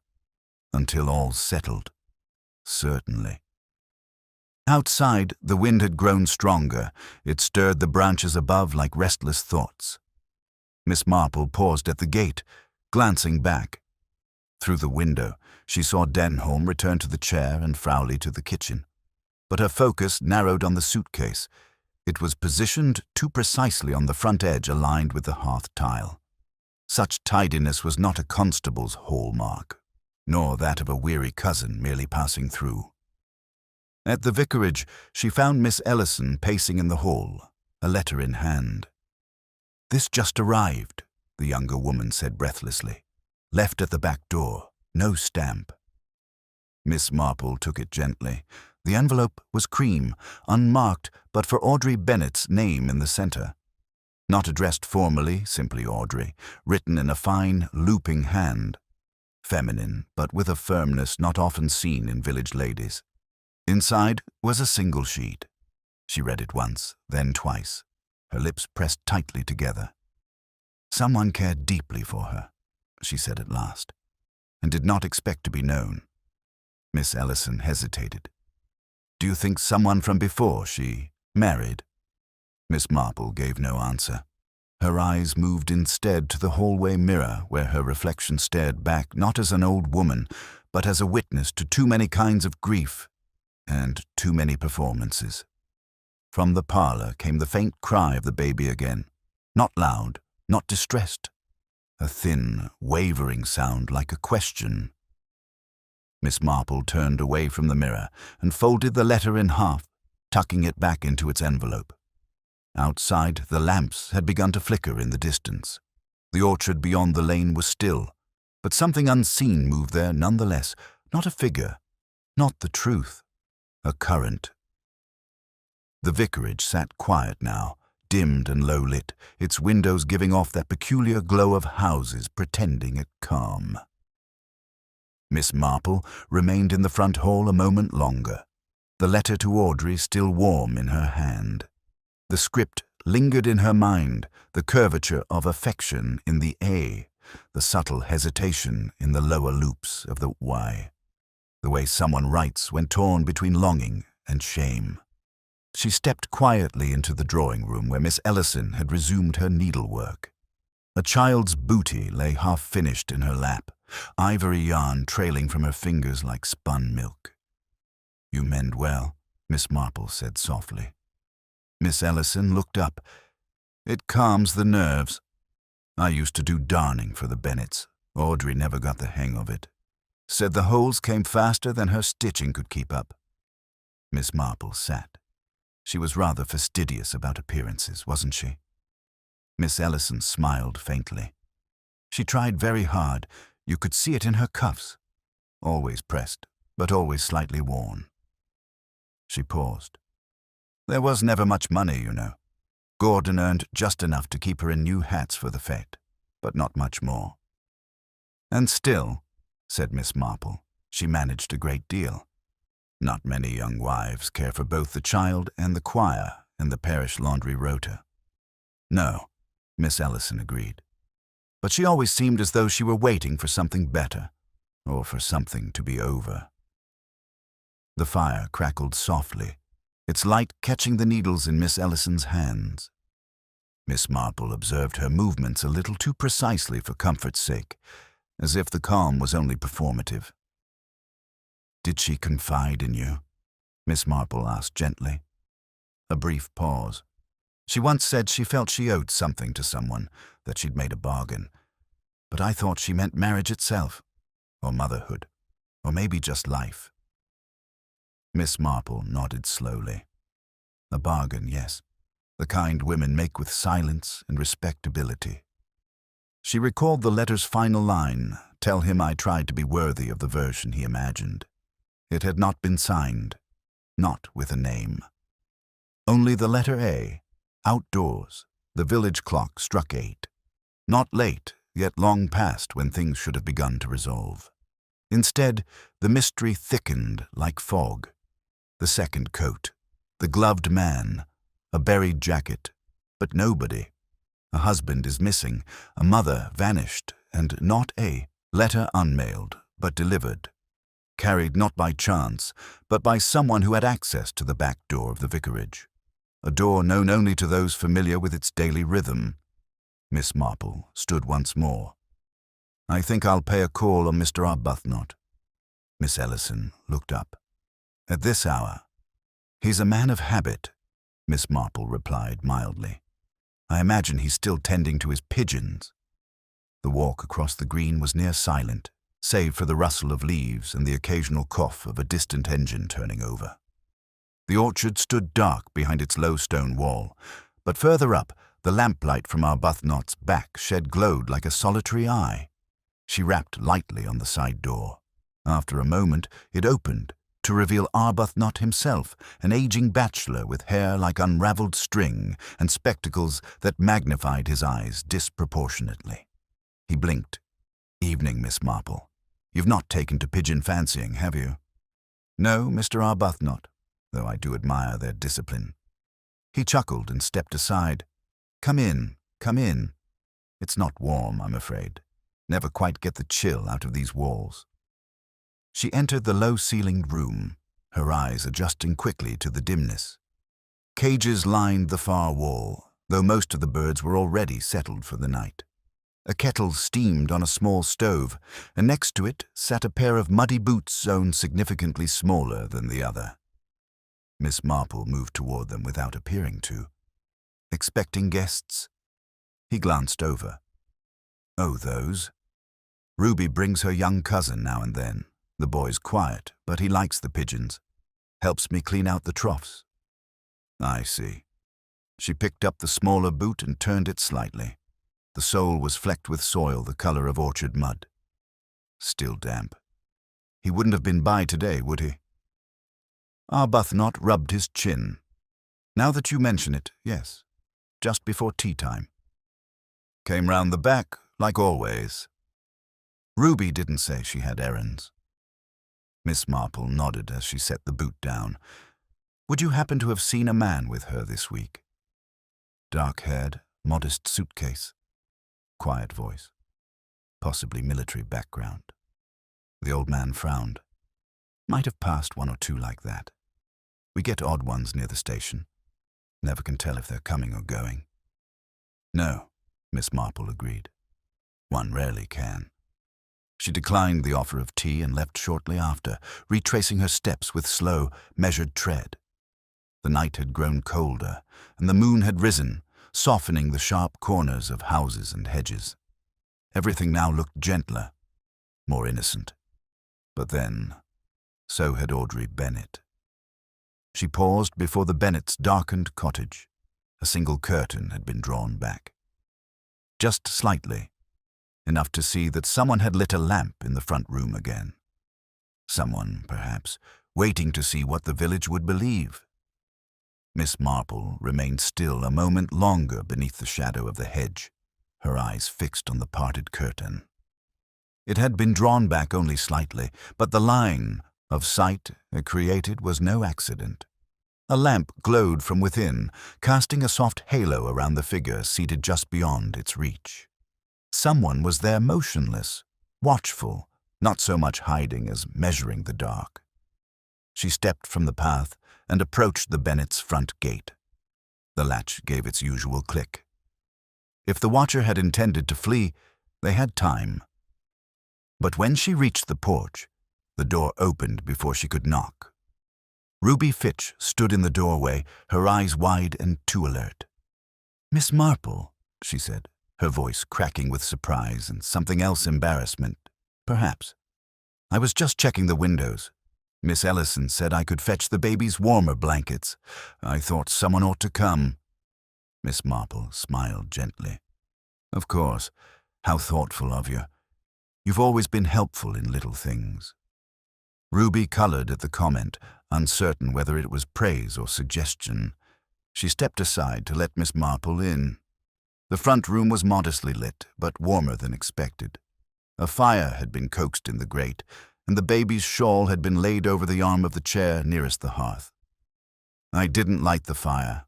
"Until all's settled." "Certainly." Outside, the wind had grown stronger. It stirred the branches above like restless thoughts. Miss Marple paused at the gate, glancing back. Through the window, she saw Denholm return to the chair and Frailty to the kitchen. But her focus narrowed on the suitcase. It was positioned too precisely on the front edge aligned with the hearth tile. Such tidiness was not a constable's hallmark, nor that of a weary cousin merely passing through. At the vicarage, she found Miss Ellison pacing in the hall, a letter in hand. "This just arrived," the younger woman said breathlessly. "Left at the back door, no stamp." Miss Marple took it gently. The envelope was cream, unmarked, but for Audrey Bennett's name in the center. Not addressed formally, simply Audrey, written in a fine, looping hand. Feminine, but with a firmness not often seen in village ladies. Inside was a single sheet. She read it once, then twice, her lips pressed tightly together. "Someone cared deeply for her," she said at last, "and did not expect to be known." Miss Ellison hesitated. "Do you think someone from before she married?" Miss Marple gave no answer. Her eyes moved instead to the hallway mirror where her reflection stared back not as an old woman, but as a witness to too many kinds of grief and too many performances. From the parlor came the faint cry of the baby again, not loud, not distressed, a thin, wavering sound like a question. Miss Marple turned away from the mirror and folded the letter in half, tucking it back into its envelope. Outside, the lamps had begun to flicker in the distance. The orchard beyond the lane was still, but something unseen moved there nonetheless, not a figure, not the truth, a current. The vicarage sat quiet now, dimmed and low-lit, its windows giving off that peculiar glow of houses pretending at calm. Miss Marple remained in the front hall a moment longer, the letter to Audrey still warm in her hand. The script lingered in her mind, the curvature of affection in the A, the subtle hesitation in the lower loops of the Y, the way someone writes when torn between longing and shame. She stepped quietly into the drawing room where Miss Ellison had resumed her needlework. A child's booty lay half-finished in her lap, ivory yarn trailing from her fingers like spun milk. "You mend well," Miss Marple said softly. Miss Ellison looked up. "It calms the nerves. I used to do darning for the Bennets. Audrey never got the hang of it. Said the holes came faster than her stitching could keep up." Miss Marple sat. She was rather fastidious about appearances, wasn't she? Miss Ellison smiled faintly. She tried very hard. You could see it in her cuffs. Always pressed, but always slightly worn. She paused. There was never much money, you know. Gordon earned just enough to keep her in new hats for the fete, but not much more. And still, said Miss Marple, she managed a great deal. Not many young wives care for both the child and the choir and the parish laundry rota. No, Miss Ellison agreed. But she always seemed as though she were waiting for something better, or for something to be over. The fire crackled softly, its light catching the needles in Miss Ellison's hands. Miss Marple observed her movements a little too precisely for comfort's sake, as if the calm was only performative. Did she confide in you? Miss Marple asked gently. A brief pause. She once said she felt she owed something to someone, that she'd made a bargain. But I thought she meant marriage itself, or motherhood, or maybe just life. Miss Marple nodded slowly. A bargain, yes, the kind women make with silence and respectability. She recalled the letter's final line, "Tell him I tried to be worthy of the version he imagined." It had not been signed, not with a name. Only the letter A. Outdoors, the village clock struck 8. Not late, yet long past when things should have begun to resolve. Instead, the mystery thickened like fog. The second coat, the gloved man, a buried jacket, but nobody. A husband is missing, a mother vanished, and not a letter unmailed, but delivered. Carried not by chance, but by someone who had access to the back door of the vicarage. A door known only to those familiar with its daily rhythm. Miss Marple stood once more. I think I'll pay a call on Mr. Arbuthnot. Miss Ellison looked up. At this hour? He's a man of habit, Miss Marple replied mildly. I imagine he's still tending to his pigeons. The walk across the green was near silent, save for the rustle of leaves and the occasional cough of a distant engine turning over. The orchard stood dark behind its low stone wall, but further up, the lamplight from Arbuthnot's back shed glowed like a solitary eye. She rapped lightly on the side door. After a moment, it opened, to reveal Arbuthnot himself, an aging bachelor with hair like unraveled string and spectacles that magnified his eyes disproportionately. He blinked. Evening, Miss Marple. You've not taken to pigeon fancying, have you? No, Mr. Arbuthnot, though I do admire their discipline. He chuckled and stepped aside. Come in, come in. It's not warm, I'm afraid. Never quite get the chill out of these walls. She entered the low-ceilinged room, her eyes adjusting quickly to the dimness. Cages lined the far wall, though most of the birds were already settled for the night. A kettle steamed on a small stove, and next to it sat a pair of muddy boots sewn significantly smaller than the other. Miss Marple moved toward them without appearing to. Expecting guests? He glanced over. Oh, those. Ruby brings her young cousin now and then. The boy's quiet, but he likes the pigeons. Helps me clean out the troughs. I see. She picked up the smaller boot and turned it slightly. The sole was flecked with soil the color of orchard mud. Still damp. He wouldn't have been by today, would he? Arbuthnot rubbed his chin. Now that you mention it, yes. Just before tea time. Came round the back, like always. Ruby didn't say she had errands. Miss Marple nodded as she set the boot down. Would you happen to have seen a man with her this week? Dark-haired, modest suitcase. Quiet voice. Possibly military background. The old man frowned. Might have passed one or two like that. We get odd ones near the station. Never can tell if they're coming or going. No, Miss Marple agreed. One rarely can. She declined the offer of tea and left shortly after, retracing her steps with slow, measured tread. The night had grown colder, and the moon had risen, softening the sharp corners of houses and hedges. Everything now looked gentler, more innocent. But then, so had Audrey Bennett. She paused before the Bennets' darkened cottage. A single curtain had been drawn back. Just slightly, enough to see that someone had lit a lamp in the front room again. Someone, perhaps, waiting to see what the village would believe. Miss Marple remained still a moment longer beneath the shadow of the hedge, her eyes fixed on the parted curtain. It had been drawn back only slightly, but the line of sight it created was no accident. A lamp glowed from within, casting a soft halo around the figure seated just beyond its reach. Someone was there motionless, watchful, not so much hiding as measuring the dark. She stepped from the path and approached the Bennets' front gate. The latch gave its usual click. If the watcher had intended to flee, they had time. But when she reached the porch, the door opened before she could knock. Ruby Fitch stood in the doorway, her eyes wide and too alert. "Miss Marple," she said, her voice cracking with surprise and something else embarrassment, perhaps. "I was just checking the windows. Miss Ellison said I could fetch the baby's warmer blankets. I thought someone ought to come." Miss Marple smiled gently. "Of course. How thoughtful of you. You've always been helpful in little things." Ruby colored at the comment, uncertain whether it was praise or suggestion. She stepped aside to let Miss Marple in. The front room was modestly lit, but warmer than expected. A fire had been coaxed in the grate, and the baby's shawl had been laid over the arm of the chair nearest the hearth. "I didn't light the fire,"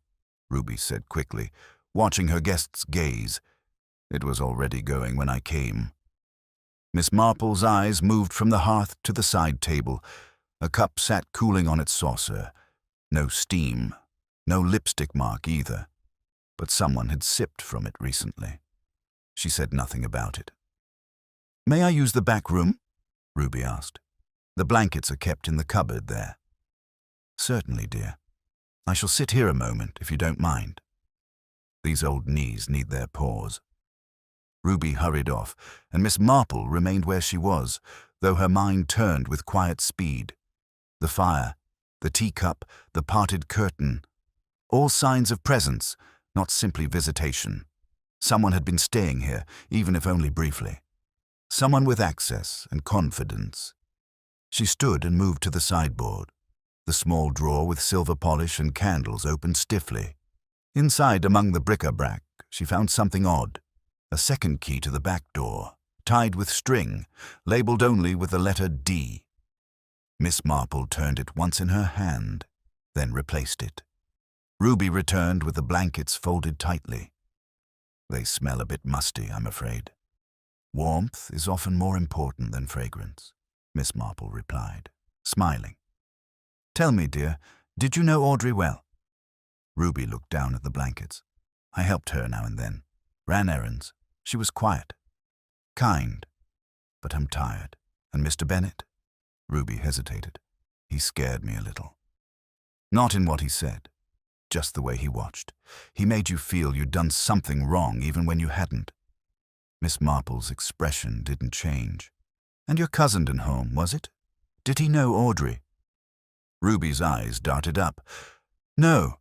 Ruby said quickly, watching her guest's gaze. "It was already going when I came." Miss Marple's eyes moved from the hearth to the side table. A cup sat cooling on its saucer. No steam, no lipstick mark either, but someone had sipped from it recently. She said nothing about it. "May I use the back room?" Ruby asked. "The blankets are kept in the cupboard there." "Certainly, dear. I shall sit here a moment, if you don't mind. These old knees need their pause." Ruby hurried off, and Miss Marple remained where she was, though her mind turned with quiet speed. The fire, the teacup, the parted curtain, all signs of presence, not simply visitation. Someone had been staying here, even if only briefly. Someone with access and confidence. She stood and moved to the sideboard. The small drawer with silver polish and candles opened stiffly. Inside, among the bric-a-brac, she found something odd. A second key to the back door, tied with string, labeled only with the letter D. Miss Marple turned it once in her hand, then replaced it. Ruby returned with the blankets folded tightly. "They smell a bit musty, I'm afraid." "Warmth is often more important than fragrance," Miss Marple replied, smiling. "Tell me, dear, did you know Audrey well?" Ruby looked down at the blankets. "I helped her now and then, ran errands. She was quiet, kind, but I'm tired. And Mr. Bennet?" Ruby hesitated. "He scared me a little." "Not in what he said, just the way he watched. He made you feel you'd done something wrong even when you hadn't." Miss Marple's expression didn't change. "And your cousin didn't home, was it? Did he know Audrey?" Ruby's eyes darted up. No,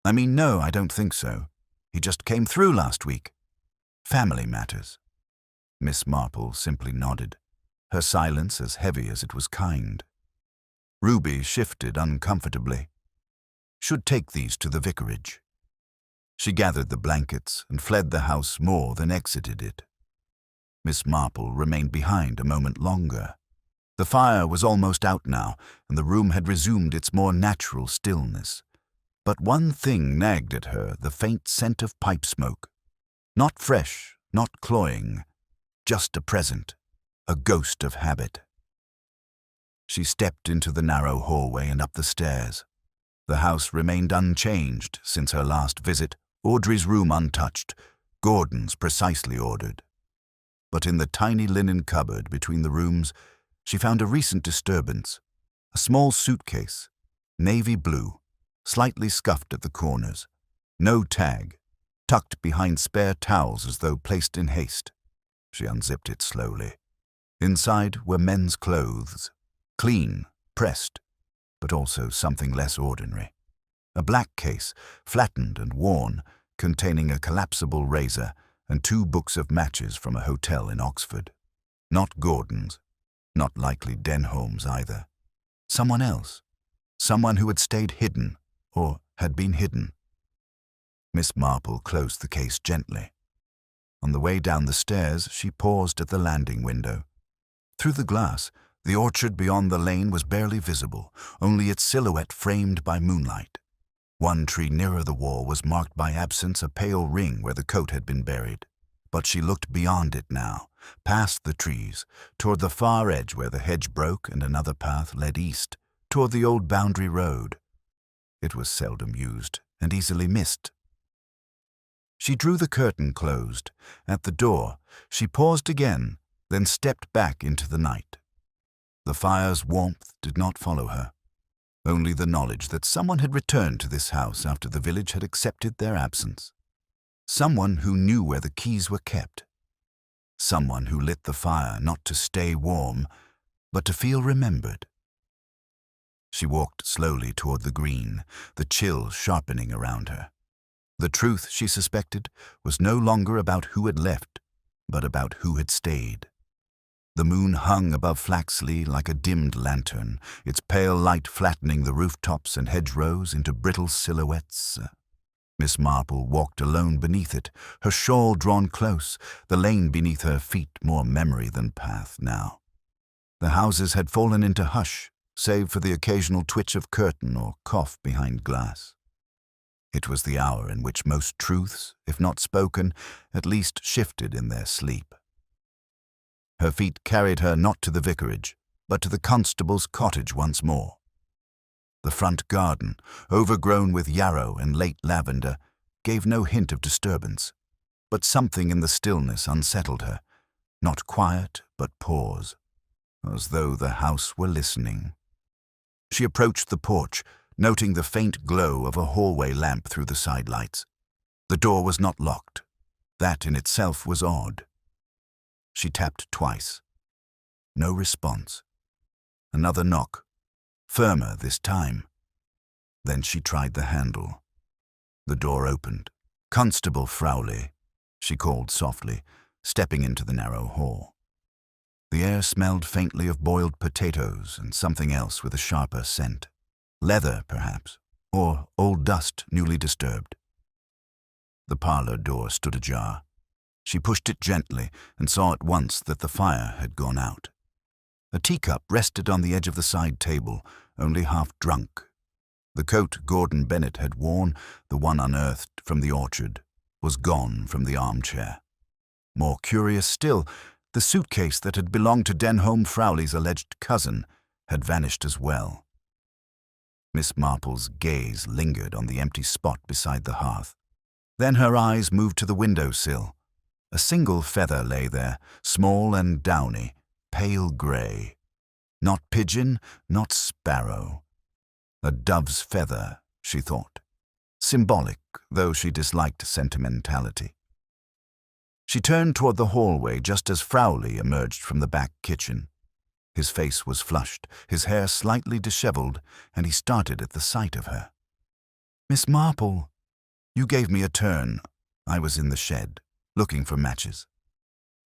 I don't think so. He just came through last week. Family matters." Miss Marple simply nodded, her silence as heavy as it was kind. Ruby shifted uncomfortably. "Should take these to the vicarage." She gathered the blankets and fled the house more than exited it. Miss Marple remained behind a moment longer. The fire was almost out now, and the room had resumed its more natural stillness. But one thing nagged at her, the faint scent of pipe smoke. Not fresh, not cloying, just a present, a ghost of habit. She stepped into the narrow hallway and up the stairs. The house remained unchanged since her last visit, Audrey's room untouched, Gordon's precisely ordered. But in the tiny linen cupboard between the rooms, she found a recent disturbance. A small suitcase, navy blue, slightly scuffed at the corners. No tag, tucked behind spare towels as though placed in haste. She unzipped it slowly. Inside were men's clothes, clean, pressed, but also something less ordinary. A black case, flattened and worn, containing a collapsible razor and 2 books of matches from a hotel in Oxford. Not Gordon's, not likely Denholm's either. Someone else. Someone who had stayed hidden, or had been hidden. Miss Marple closed the case gently. On the way down the stairs, she paused at the landing window. Through the glass, the orchard beyond the lane was barely visible, only its silhouette framed by moonlight. One tree nearer the wall was marked by absence a pale ring where the coat had been buried. But she looked beyond it now, past the trees, toward the far edge where the hedge broke and another path led east, toward the old boundary road. It was seldom used and easily missed. She drew the curtain closed. At the door, she paused again, then stepped back into the night. The fire's warmth did not follow her. Only the knowledge that someone had returned to this house after the village had accepted their absence. Someone who knew where the keys were kept. Someone who lit the fire not to stay warm, but to feel remembered. She walked slowly toward the green, the chill sharpening around her. The truth, she suspected, was no longer about who had left, but about who had stayed. The moon hung above Flaxley like a dimmed lantern, its pale light flattening the rooftops and hedgerows into brittle silhouettes. Miss Marple walked alone beneath it, her shawl drawn close, the lane beneath her feet more memory than path now. The houses had fallen into hush, save for the occasional twitch of curtain or cough behind glass. It was the hour in which most truths, if not spoken, at least shifted in their sleep. Her feet carried her not to the vicarage, but to the constable's cottage once more. The front garden, overgrown with yarrow and late lavender, gave no hint of disturbance, but something in the stillness unsettled her, not quiet but pause, as though the house were listening. She approached the porch, noting the faint glow of a hallway lamp through the side lights. The door was not locked. That in itself was odd. She tapped twice. No response. Another knock, firmer this time. Then she tried the handle. The door opened. "Constable Frailty," she called softly, stepping into the narrow hall. The air smelled faintly of boiled potatoes and something else with a sharper scent. Leather, perhaps, or old dust newly disturbed. The parlor door stood ajar. She pushed it gently and saw at once that the fire had gone out. A teacup rested on the edge of the side table, only half drunk. The coat Gordon Bennett had worn, the one unearthed from the orchard, was gone from the armchair. More curious still, the suitcase that had belonged to Denholm Frailty's alleged cousin had vanished as well. Miss Marple's gaze lingered on the empty spot beside the hearth. Then her eyes moved to the window-sill. A single feather lay there, small and downy, pale grey. Not pigeon, not sparrow. A dove's feather, she thought. Symbolic, though she disliked sentimentality. She turned toward the hallway just as Frailty emerged from the back kitchen. His face was flushed, his hair slightly disheveled, and he started at the sight of her. "Miss Marple, you gave me a turn. I was in the shed, looking for matches."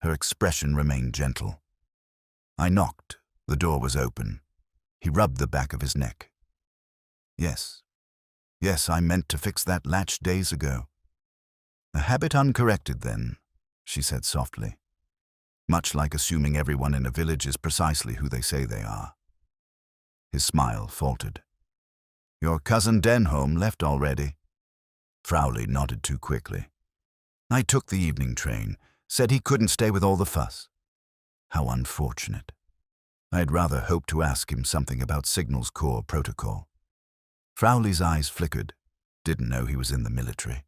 Her expression remained gentle. I knocked. The door was open. He rubbed the back of his neck. Yes, I meant to fix that latch days ago." "A habit uncorrected, then," she said softly. "Much like assuming everyone in a village is precisely who they say they are." His smile faltered. "Your cousin Denholm left already?" Frailty nodded too quickly. "I took the evening train. Said he couldn't stay with all the fuss." How unfortunate. I'd rather hoped to ask him something about Signals Corps protocol. Frailty's eyes flickered. Didn't know he was in the military.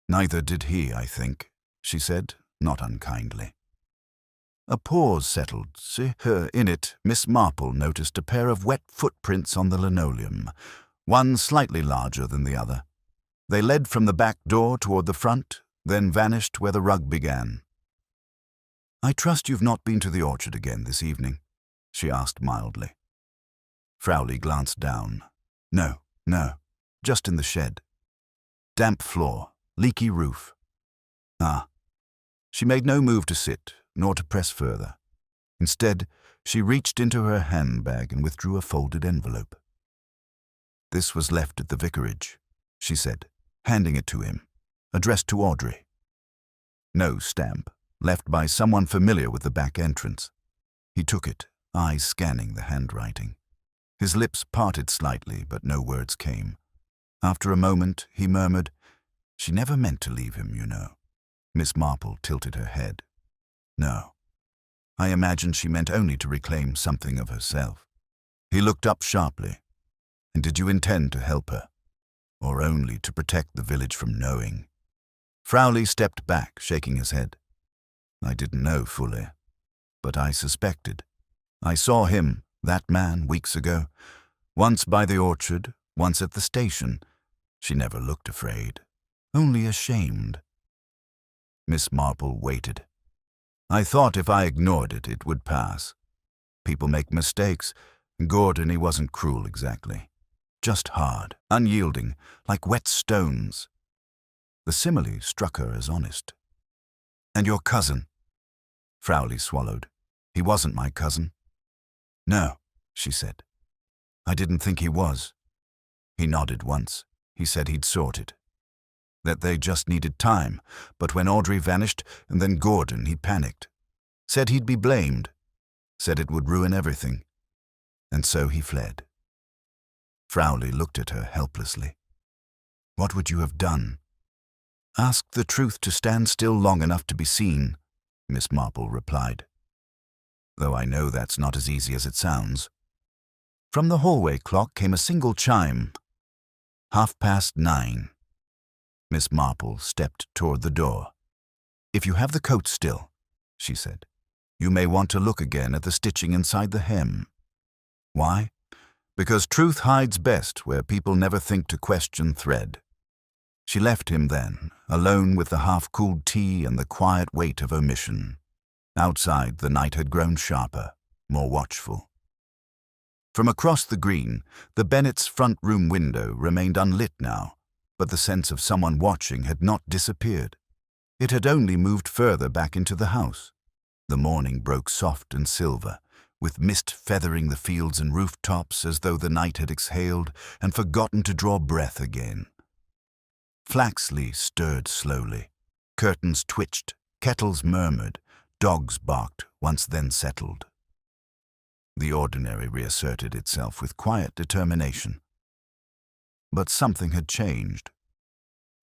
"Neither did he, I think," she said, not unkindly. A pause settled. In it, Miss Marple noticed a pair of wet footprints on the linoleum, one slightly larger than the other. They led from the back door toward the front, then vanished where the rug began. "I trust you've not been to the orchard again this evening?" she asked mildly. Frailty glanced down. No, no, just in the shed. Damp floor, leaky roof. Ah. She made no move to sit, nor to press further. Instead, she reached into her handbag and withdrew a folded envelope. "This was left at the vicarage," she said, handing it to him, addressed to Audrey. No stamp, left by someone familiar with the back entrance. He took it, eyes scanning the handwriting. His lips parted slightly, but no words came. After a moment, he murmured, "She never meant to leave him, you know." Miss Marple tilted her head. "No. I imagine she meant only to reclaim something of herself." He looked up sharply. "And did you intend to help her? Or only to protect the village from knowing?" Frailty stepped back, shaking his head. "I didn't know fully, but I suspected. I saw him, that man, weeks ago. Once by the orchard, once at the station. She never looked afraid, only ashamed." Miss Marple waited. "I thought if I ignored it, it would pass. People make mistakes. Gordon, he wasn't cruel exactly. Just hard, unyielding, like wet stones." The simile struck her as honest. "And your cousin?" Frailty swallowed. "He wasn't my cousin." "No," she said. "I didn't think he was." He nodded once. He said he'd sort it. That they just needed time, but when Audrey vanished and then Gordon, he panicked. Said he'd be blamed. Said it would ruin everything. And so he fled. Frailty looked at her helplessly. "What would you have done?" "Asked the truth to stand still long enough to be seen," Miss Marple replied. "Though I know that's not as easy as it sounds." From the hallway clock came a single chime. 9:30. Miss Marple stepped toward the door. "If you have the coat still," she said, "you may want to look again at the stitching inside the hem." "Why?" "Because truth hides best where people never think to question thread." She left him then, alone with the half-cooled tea and the quiet weight of omission. Outside, the night had grown sharper, more watchful. From across the green, the Bennets' front room window remained unlit now, but the sense of someone watching had not disappeared. It had only moved further back into the house. The morning broke soft and silver, with mist feathering the fields and rooftops as though the night had exhaled and forgotten to draw breath again. Flaxley stirred slowly. Curtains twitched, kettles murmured, dogs barked, once then settled. The ordinary reasserted itself with quiet determination. But something had changed.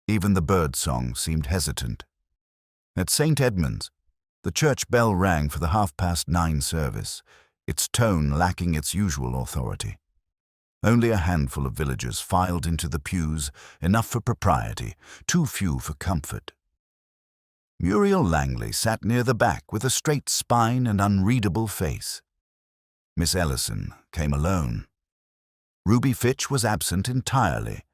Even the bird-song seemed hesitant. At St. Edmund's, the church bell rang for the 9:30 service, its tone lacking its usual authority. Only a handful of villagers filed into the pews, enough for propriety, too few for comfort. Muriel Langley sat near the back with a straight spine and unreadable face. Miss Ellison came alone. Ruby Fitch was absent entirely,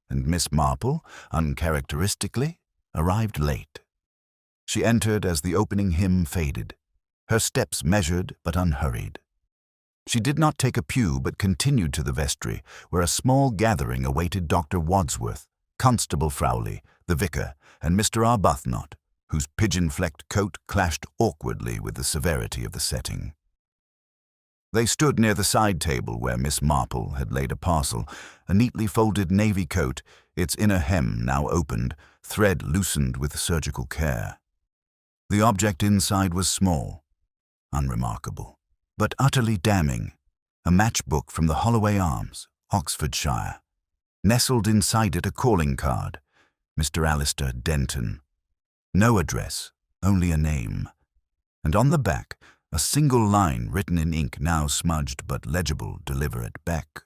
and Miss Marple, uncharacteristically, arrived late. She entered as the opening hymn faded, her steps measured but unhurried. She did not take a pew but continued to the vestry, where a small gathering awaited Dr. Wadsworth, Constable Frailty, the vicar, and Mr. Arbuthnot, whose pigeon-flecked coat clashed awkwardly with the severity of the setting. They stood near the side table where Miss Marple had laid a parcel, a neatly folded navy coat, its inner hem now opened, thread loosened with surgical care. The object inside was small, unremarkable, but utterly damning, a matchbook from the Holloway Arms, Oxfordshire. Nestled inside it a calling card, Mr. Alistair Denton. No address, only a name. And on the back, a single line written in ink now smudged but legible, deliver at Beck.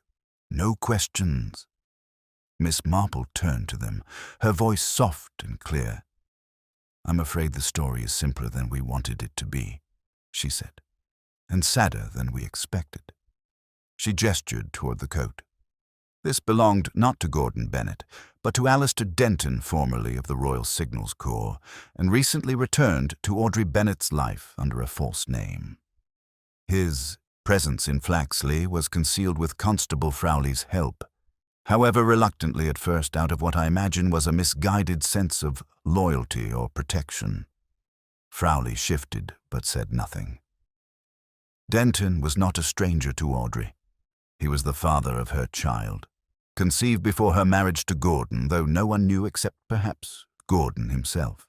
No questions. Miss Marple turned to them, her voice soft and clear. "I'm afraid the story is simpler than we wanted it to be," she said, "and sadder than we expected." She gestured toward the coat. This belonged not to Gordon Bennett, but to Alistair Denton, formerly of the Royal Signals Corps, and recently returned to Audrey Bennett's life under a false name. His presence in Flaxley was concealed with Constable Frowley's help, however reluctantly at first, out of what I imagine was a misguided sense of loyalty or protection. Frowley shifted, but said nothing. Denton was not a stranger to Audrey. He was the father of her child, conceived before her marriage to Gordon, though no one knew except perhaps Gordon himself.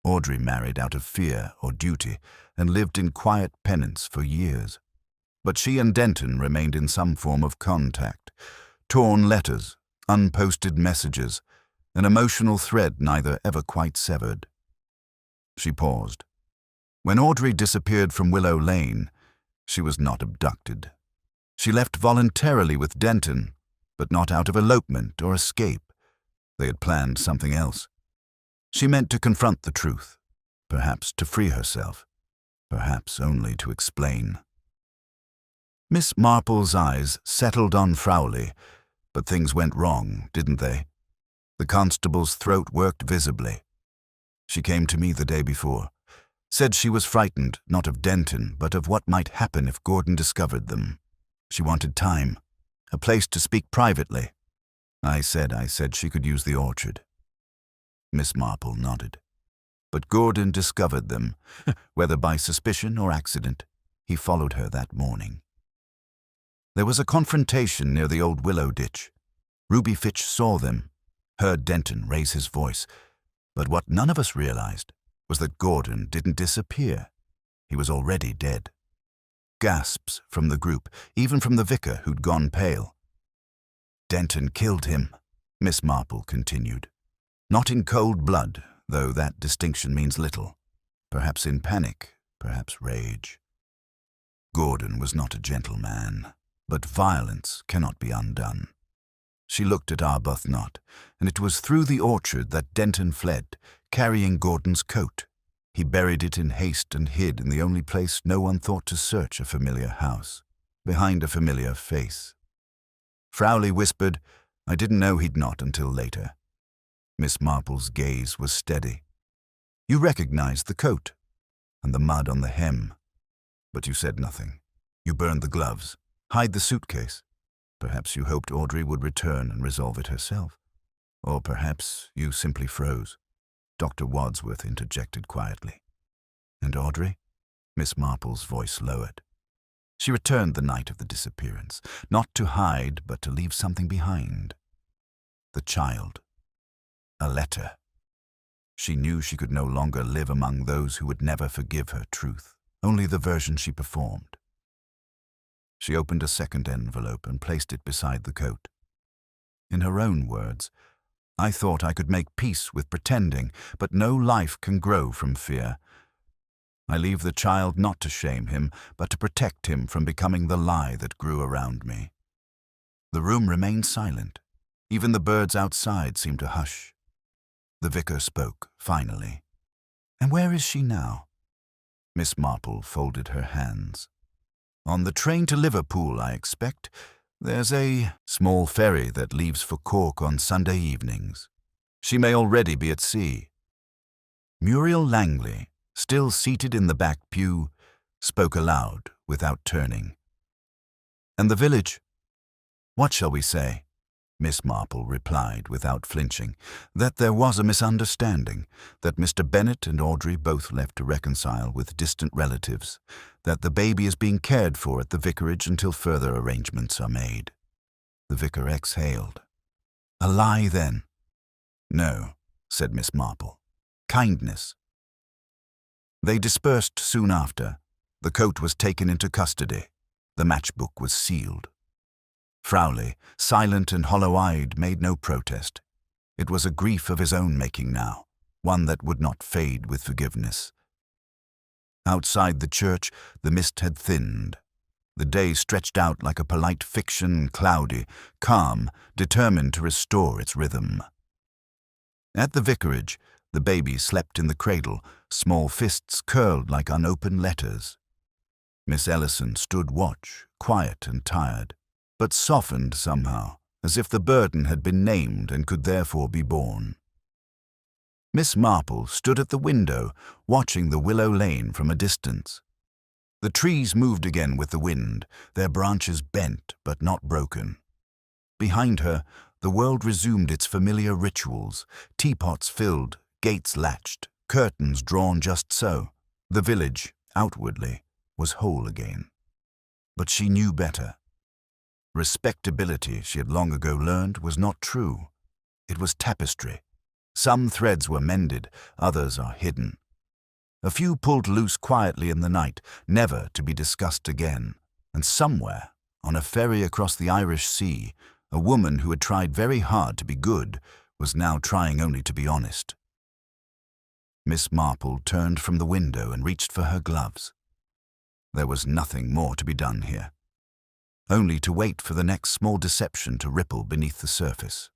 Audrey married out of fear or duty and lived in quiet penance for years. But she and Denton remained in some form of contact, torn letters, unposted messages, an emotional thread neither ever quite severed. She paused. When Audrey disappeared from Willow Lane, she was not abducted. She left voluntarily with Denton, but not out of elopement or escape. They had planned something else. She meant to confront the truth, perhaps to free herself, perhaps only to explain. Miss Marple's eyes settled on Frowley, but things went wrong, didn't they? The constable's throat worked visibly. She came to me the day before, said she was frightened not of Denton, but of what might happen if Gordon discovered them. She wanted time, a place to speak privately. I said she could use the orchard. Miss Marple nodded. But Gordon discovered them, whether by suspicion or accident. He followed her that morning. There was a confrontation near the old willow ditch. Ruby Fitch saw them, heard Denton raise his voice, but what none of us realized was that Gordon didn't disappear. He was already dead. Gasps from the group, even from the vicar who'd gone pale. Denton killed him, Miss Marple continued. Not in cold blood, though that distinction means little. Perhaps in panic, perhaps rage. Gordon was not a gentleman, but violence cannot be undone. She looked at Arbuthnot, and it was through the orchard that Denton fled, carrying Gordon's coat. He buried it in haste and hid in the only place no one thought to search a familiar house, behind a familiar face. Frowley whispered, "I didn't know he'd not until later." Miss Marple's gaze was steady. "You recognized the coat and the mud on the hem, but you said nothing. You burned the gloves, hide the suitcase. Perhaps you hoped Audrey would return and resolve it herself. Or perhaps you simply froze." Dr. Wadsworth interjected quietly. "And Audrey?" Miss Marple's voice lowered. "She returned the night of the disappearance, not to hide, but to leave something behind. The child. A letter. She knew she could no longer live among those who would never forgive her truth, only the version she performed. She opened a second envelope and placed it beside the coat. In her own words, "I thought I could make peace with pretending, but no life can grow from fear. I leave the child not to shame him, but to protect him from becoming the lie that grew around me." The room remained silent. Even the birds outside seemed to hush. The vicar spoke, finally. "And where is she now?" Miss Marple folded her hands. "On the train to Liverpool, I expect. There's a small ferry that leaves for Cork on Sunday evenings. She may already be at sea." Muriel Langley, still seated in the back pew, spoke aloud without turning. "And the village? What shall we say?" Miss Marple replied without flinching, "that there was a misunderstanding, that Mr. Bennet and Audrey both left to reconcile with distant relatives, that the baby is being cared for at the vicarage until further arrangements are made." The vicar exhaled. "A lie, then?" "No," said Miss Marple. "Kindness." They dispersed soon after. The coat was taken into custody. The matchbook was sealed. Frowley, silent and hollow-eyed, made no protest. It was a grief of his own making now, one that would not fade with forgiveness. Outside the church, the mist had thinned. The day stretched out like a polite fiction, cloudy, calm, determined to restore its rhythm. At the vicarage, the baby slept in the cradle, small fists curled like unopened letters. Miss Ellison stood watch, quiet and tired, but softened somehow, as if the burden had been named and could therefore be borne. Miss Marple stood at the window, watching the Willow Lane from a distance. The trees moved again with the wind, their branches bent but not broken. Behind her, the world resumed its familiar rituals, teapots filled, gates latched, curtains drawn just so. The village, outwardly, was whole again. But she knew better. Respectability, she had long ago learned, was not true. It was tapestry. Some threads were mended, others are hidden. A few pulled loose quietly in the night, never to be discussed again. And somewhere, on a ferry across the Irish Sea, a woman who had tried very hard to be good was now trying only to be honest. Miss Marple turned from the window and reached for her gloves. There was nothing more to be done here. Only to wait for the next small deception to ripple beneath the surface.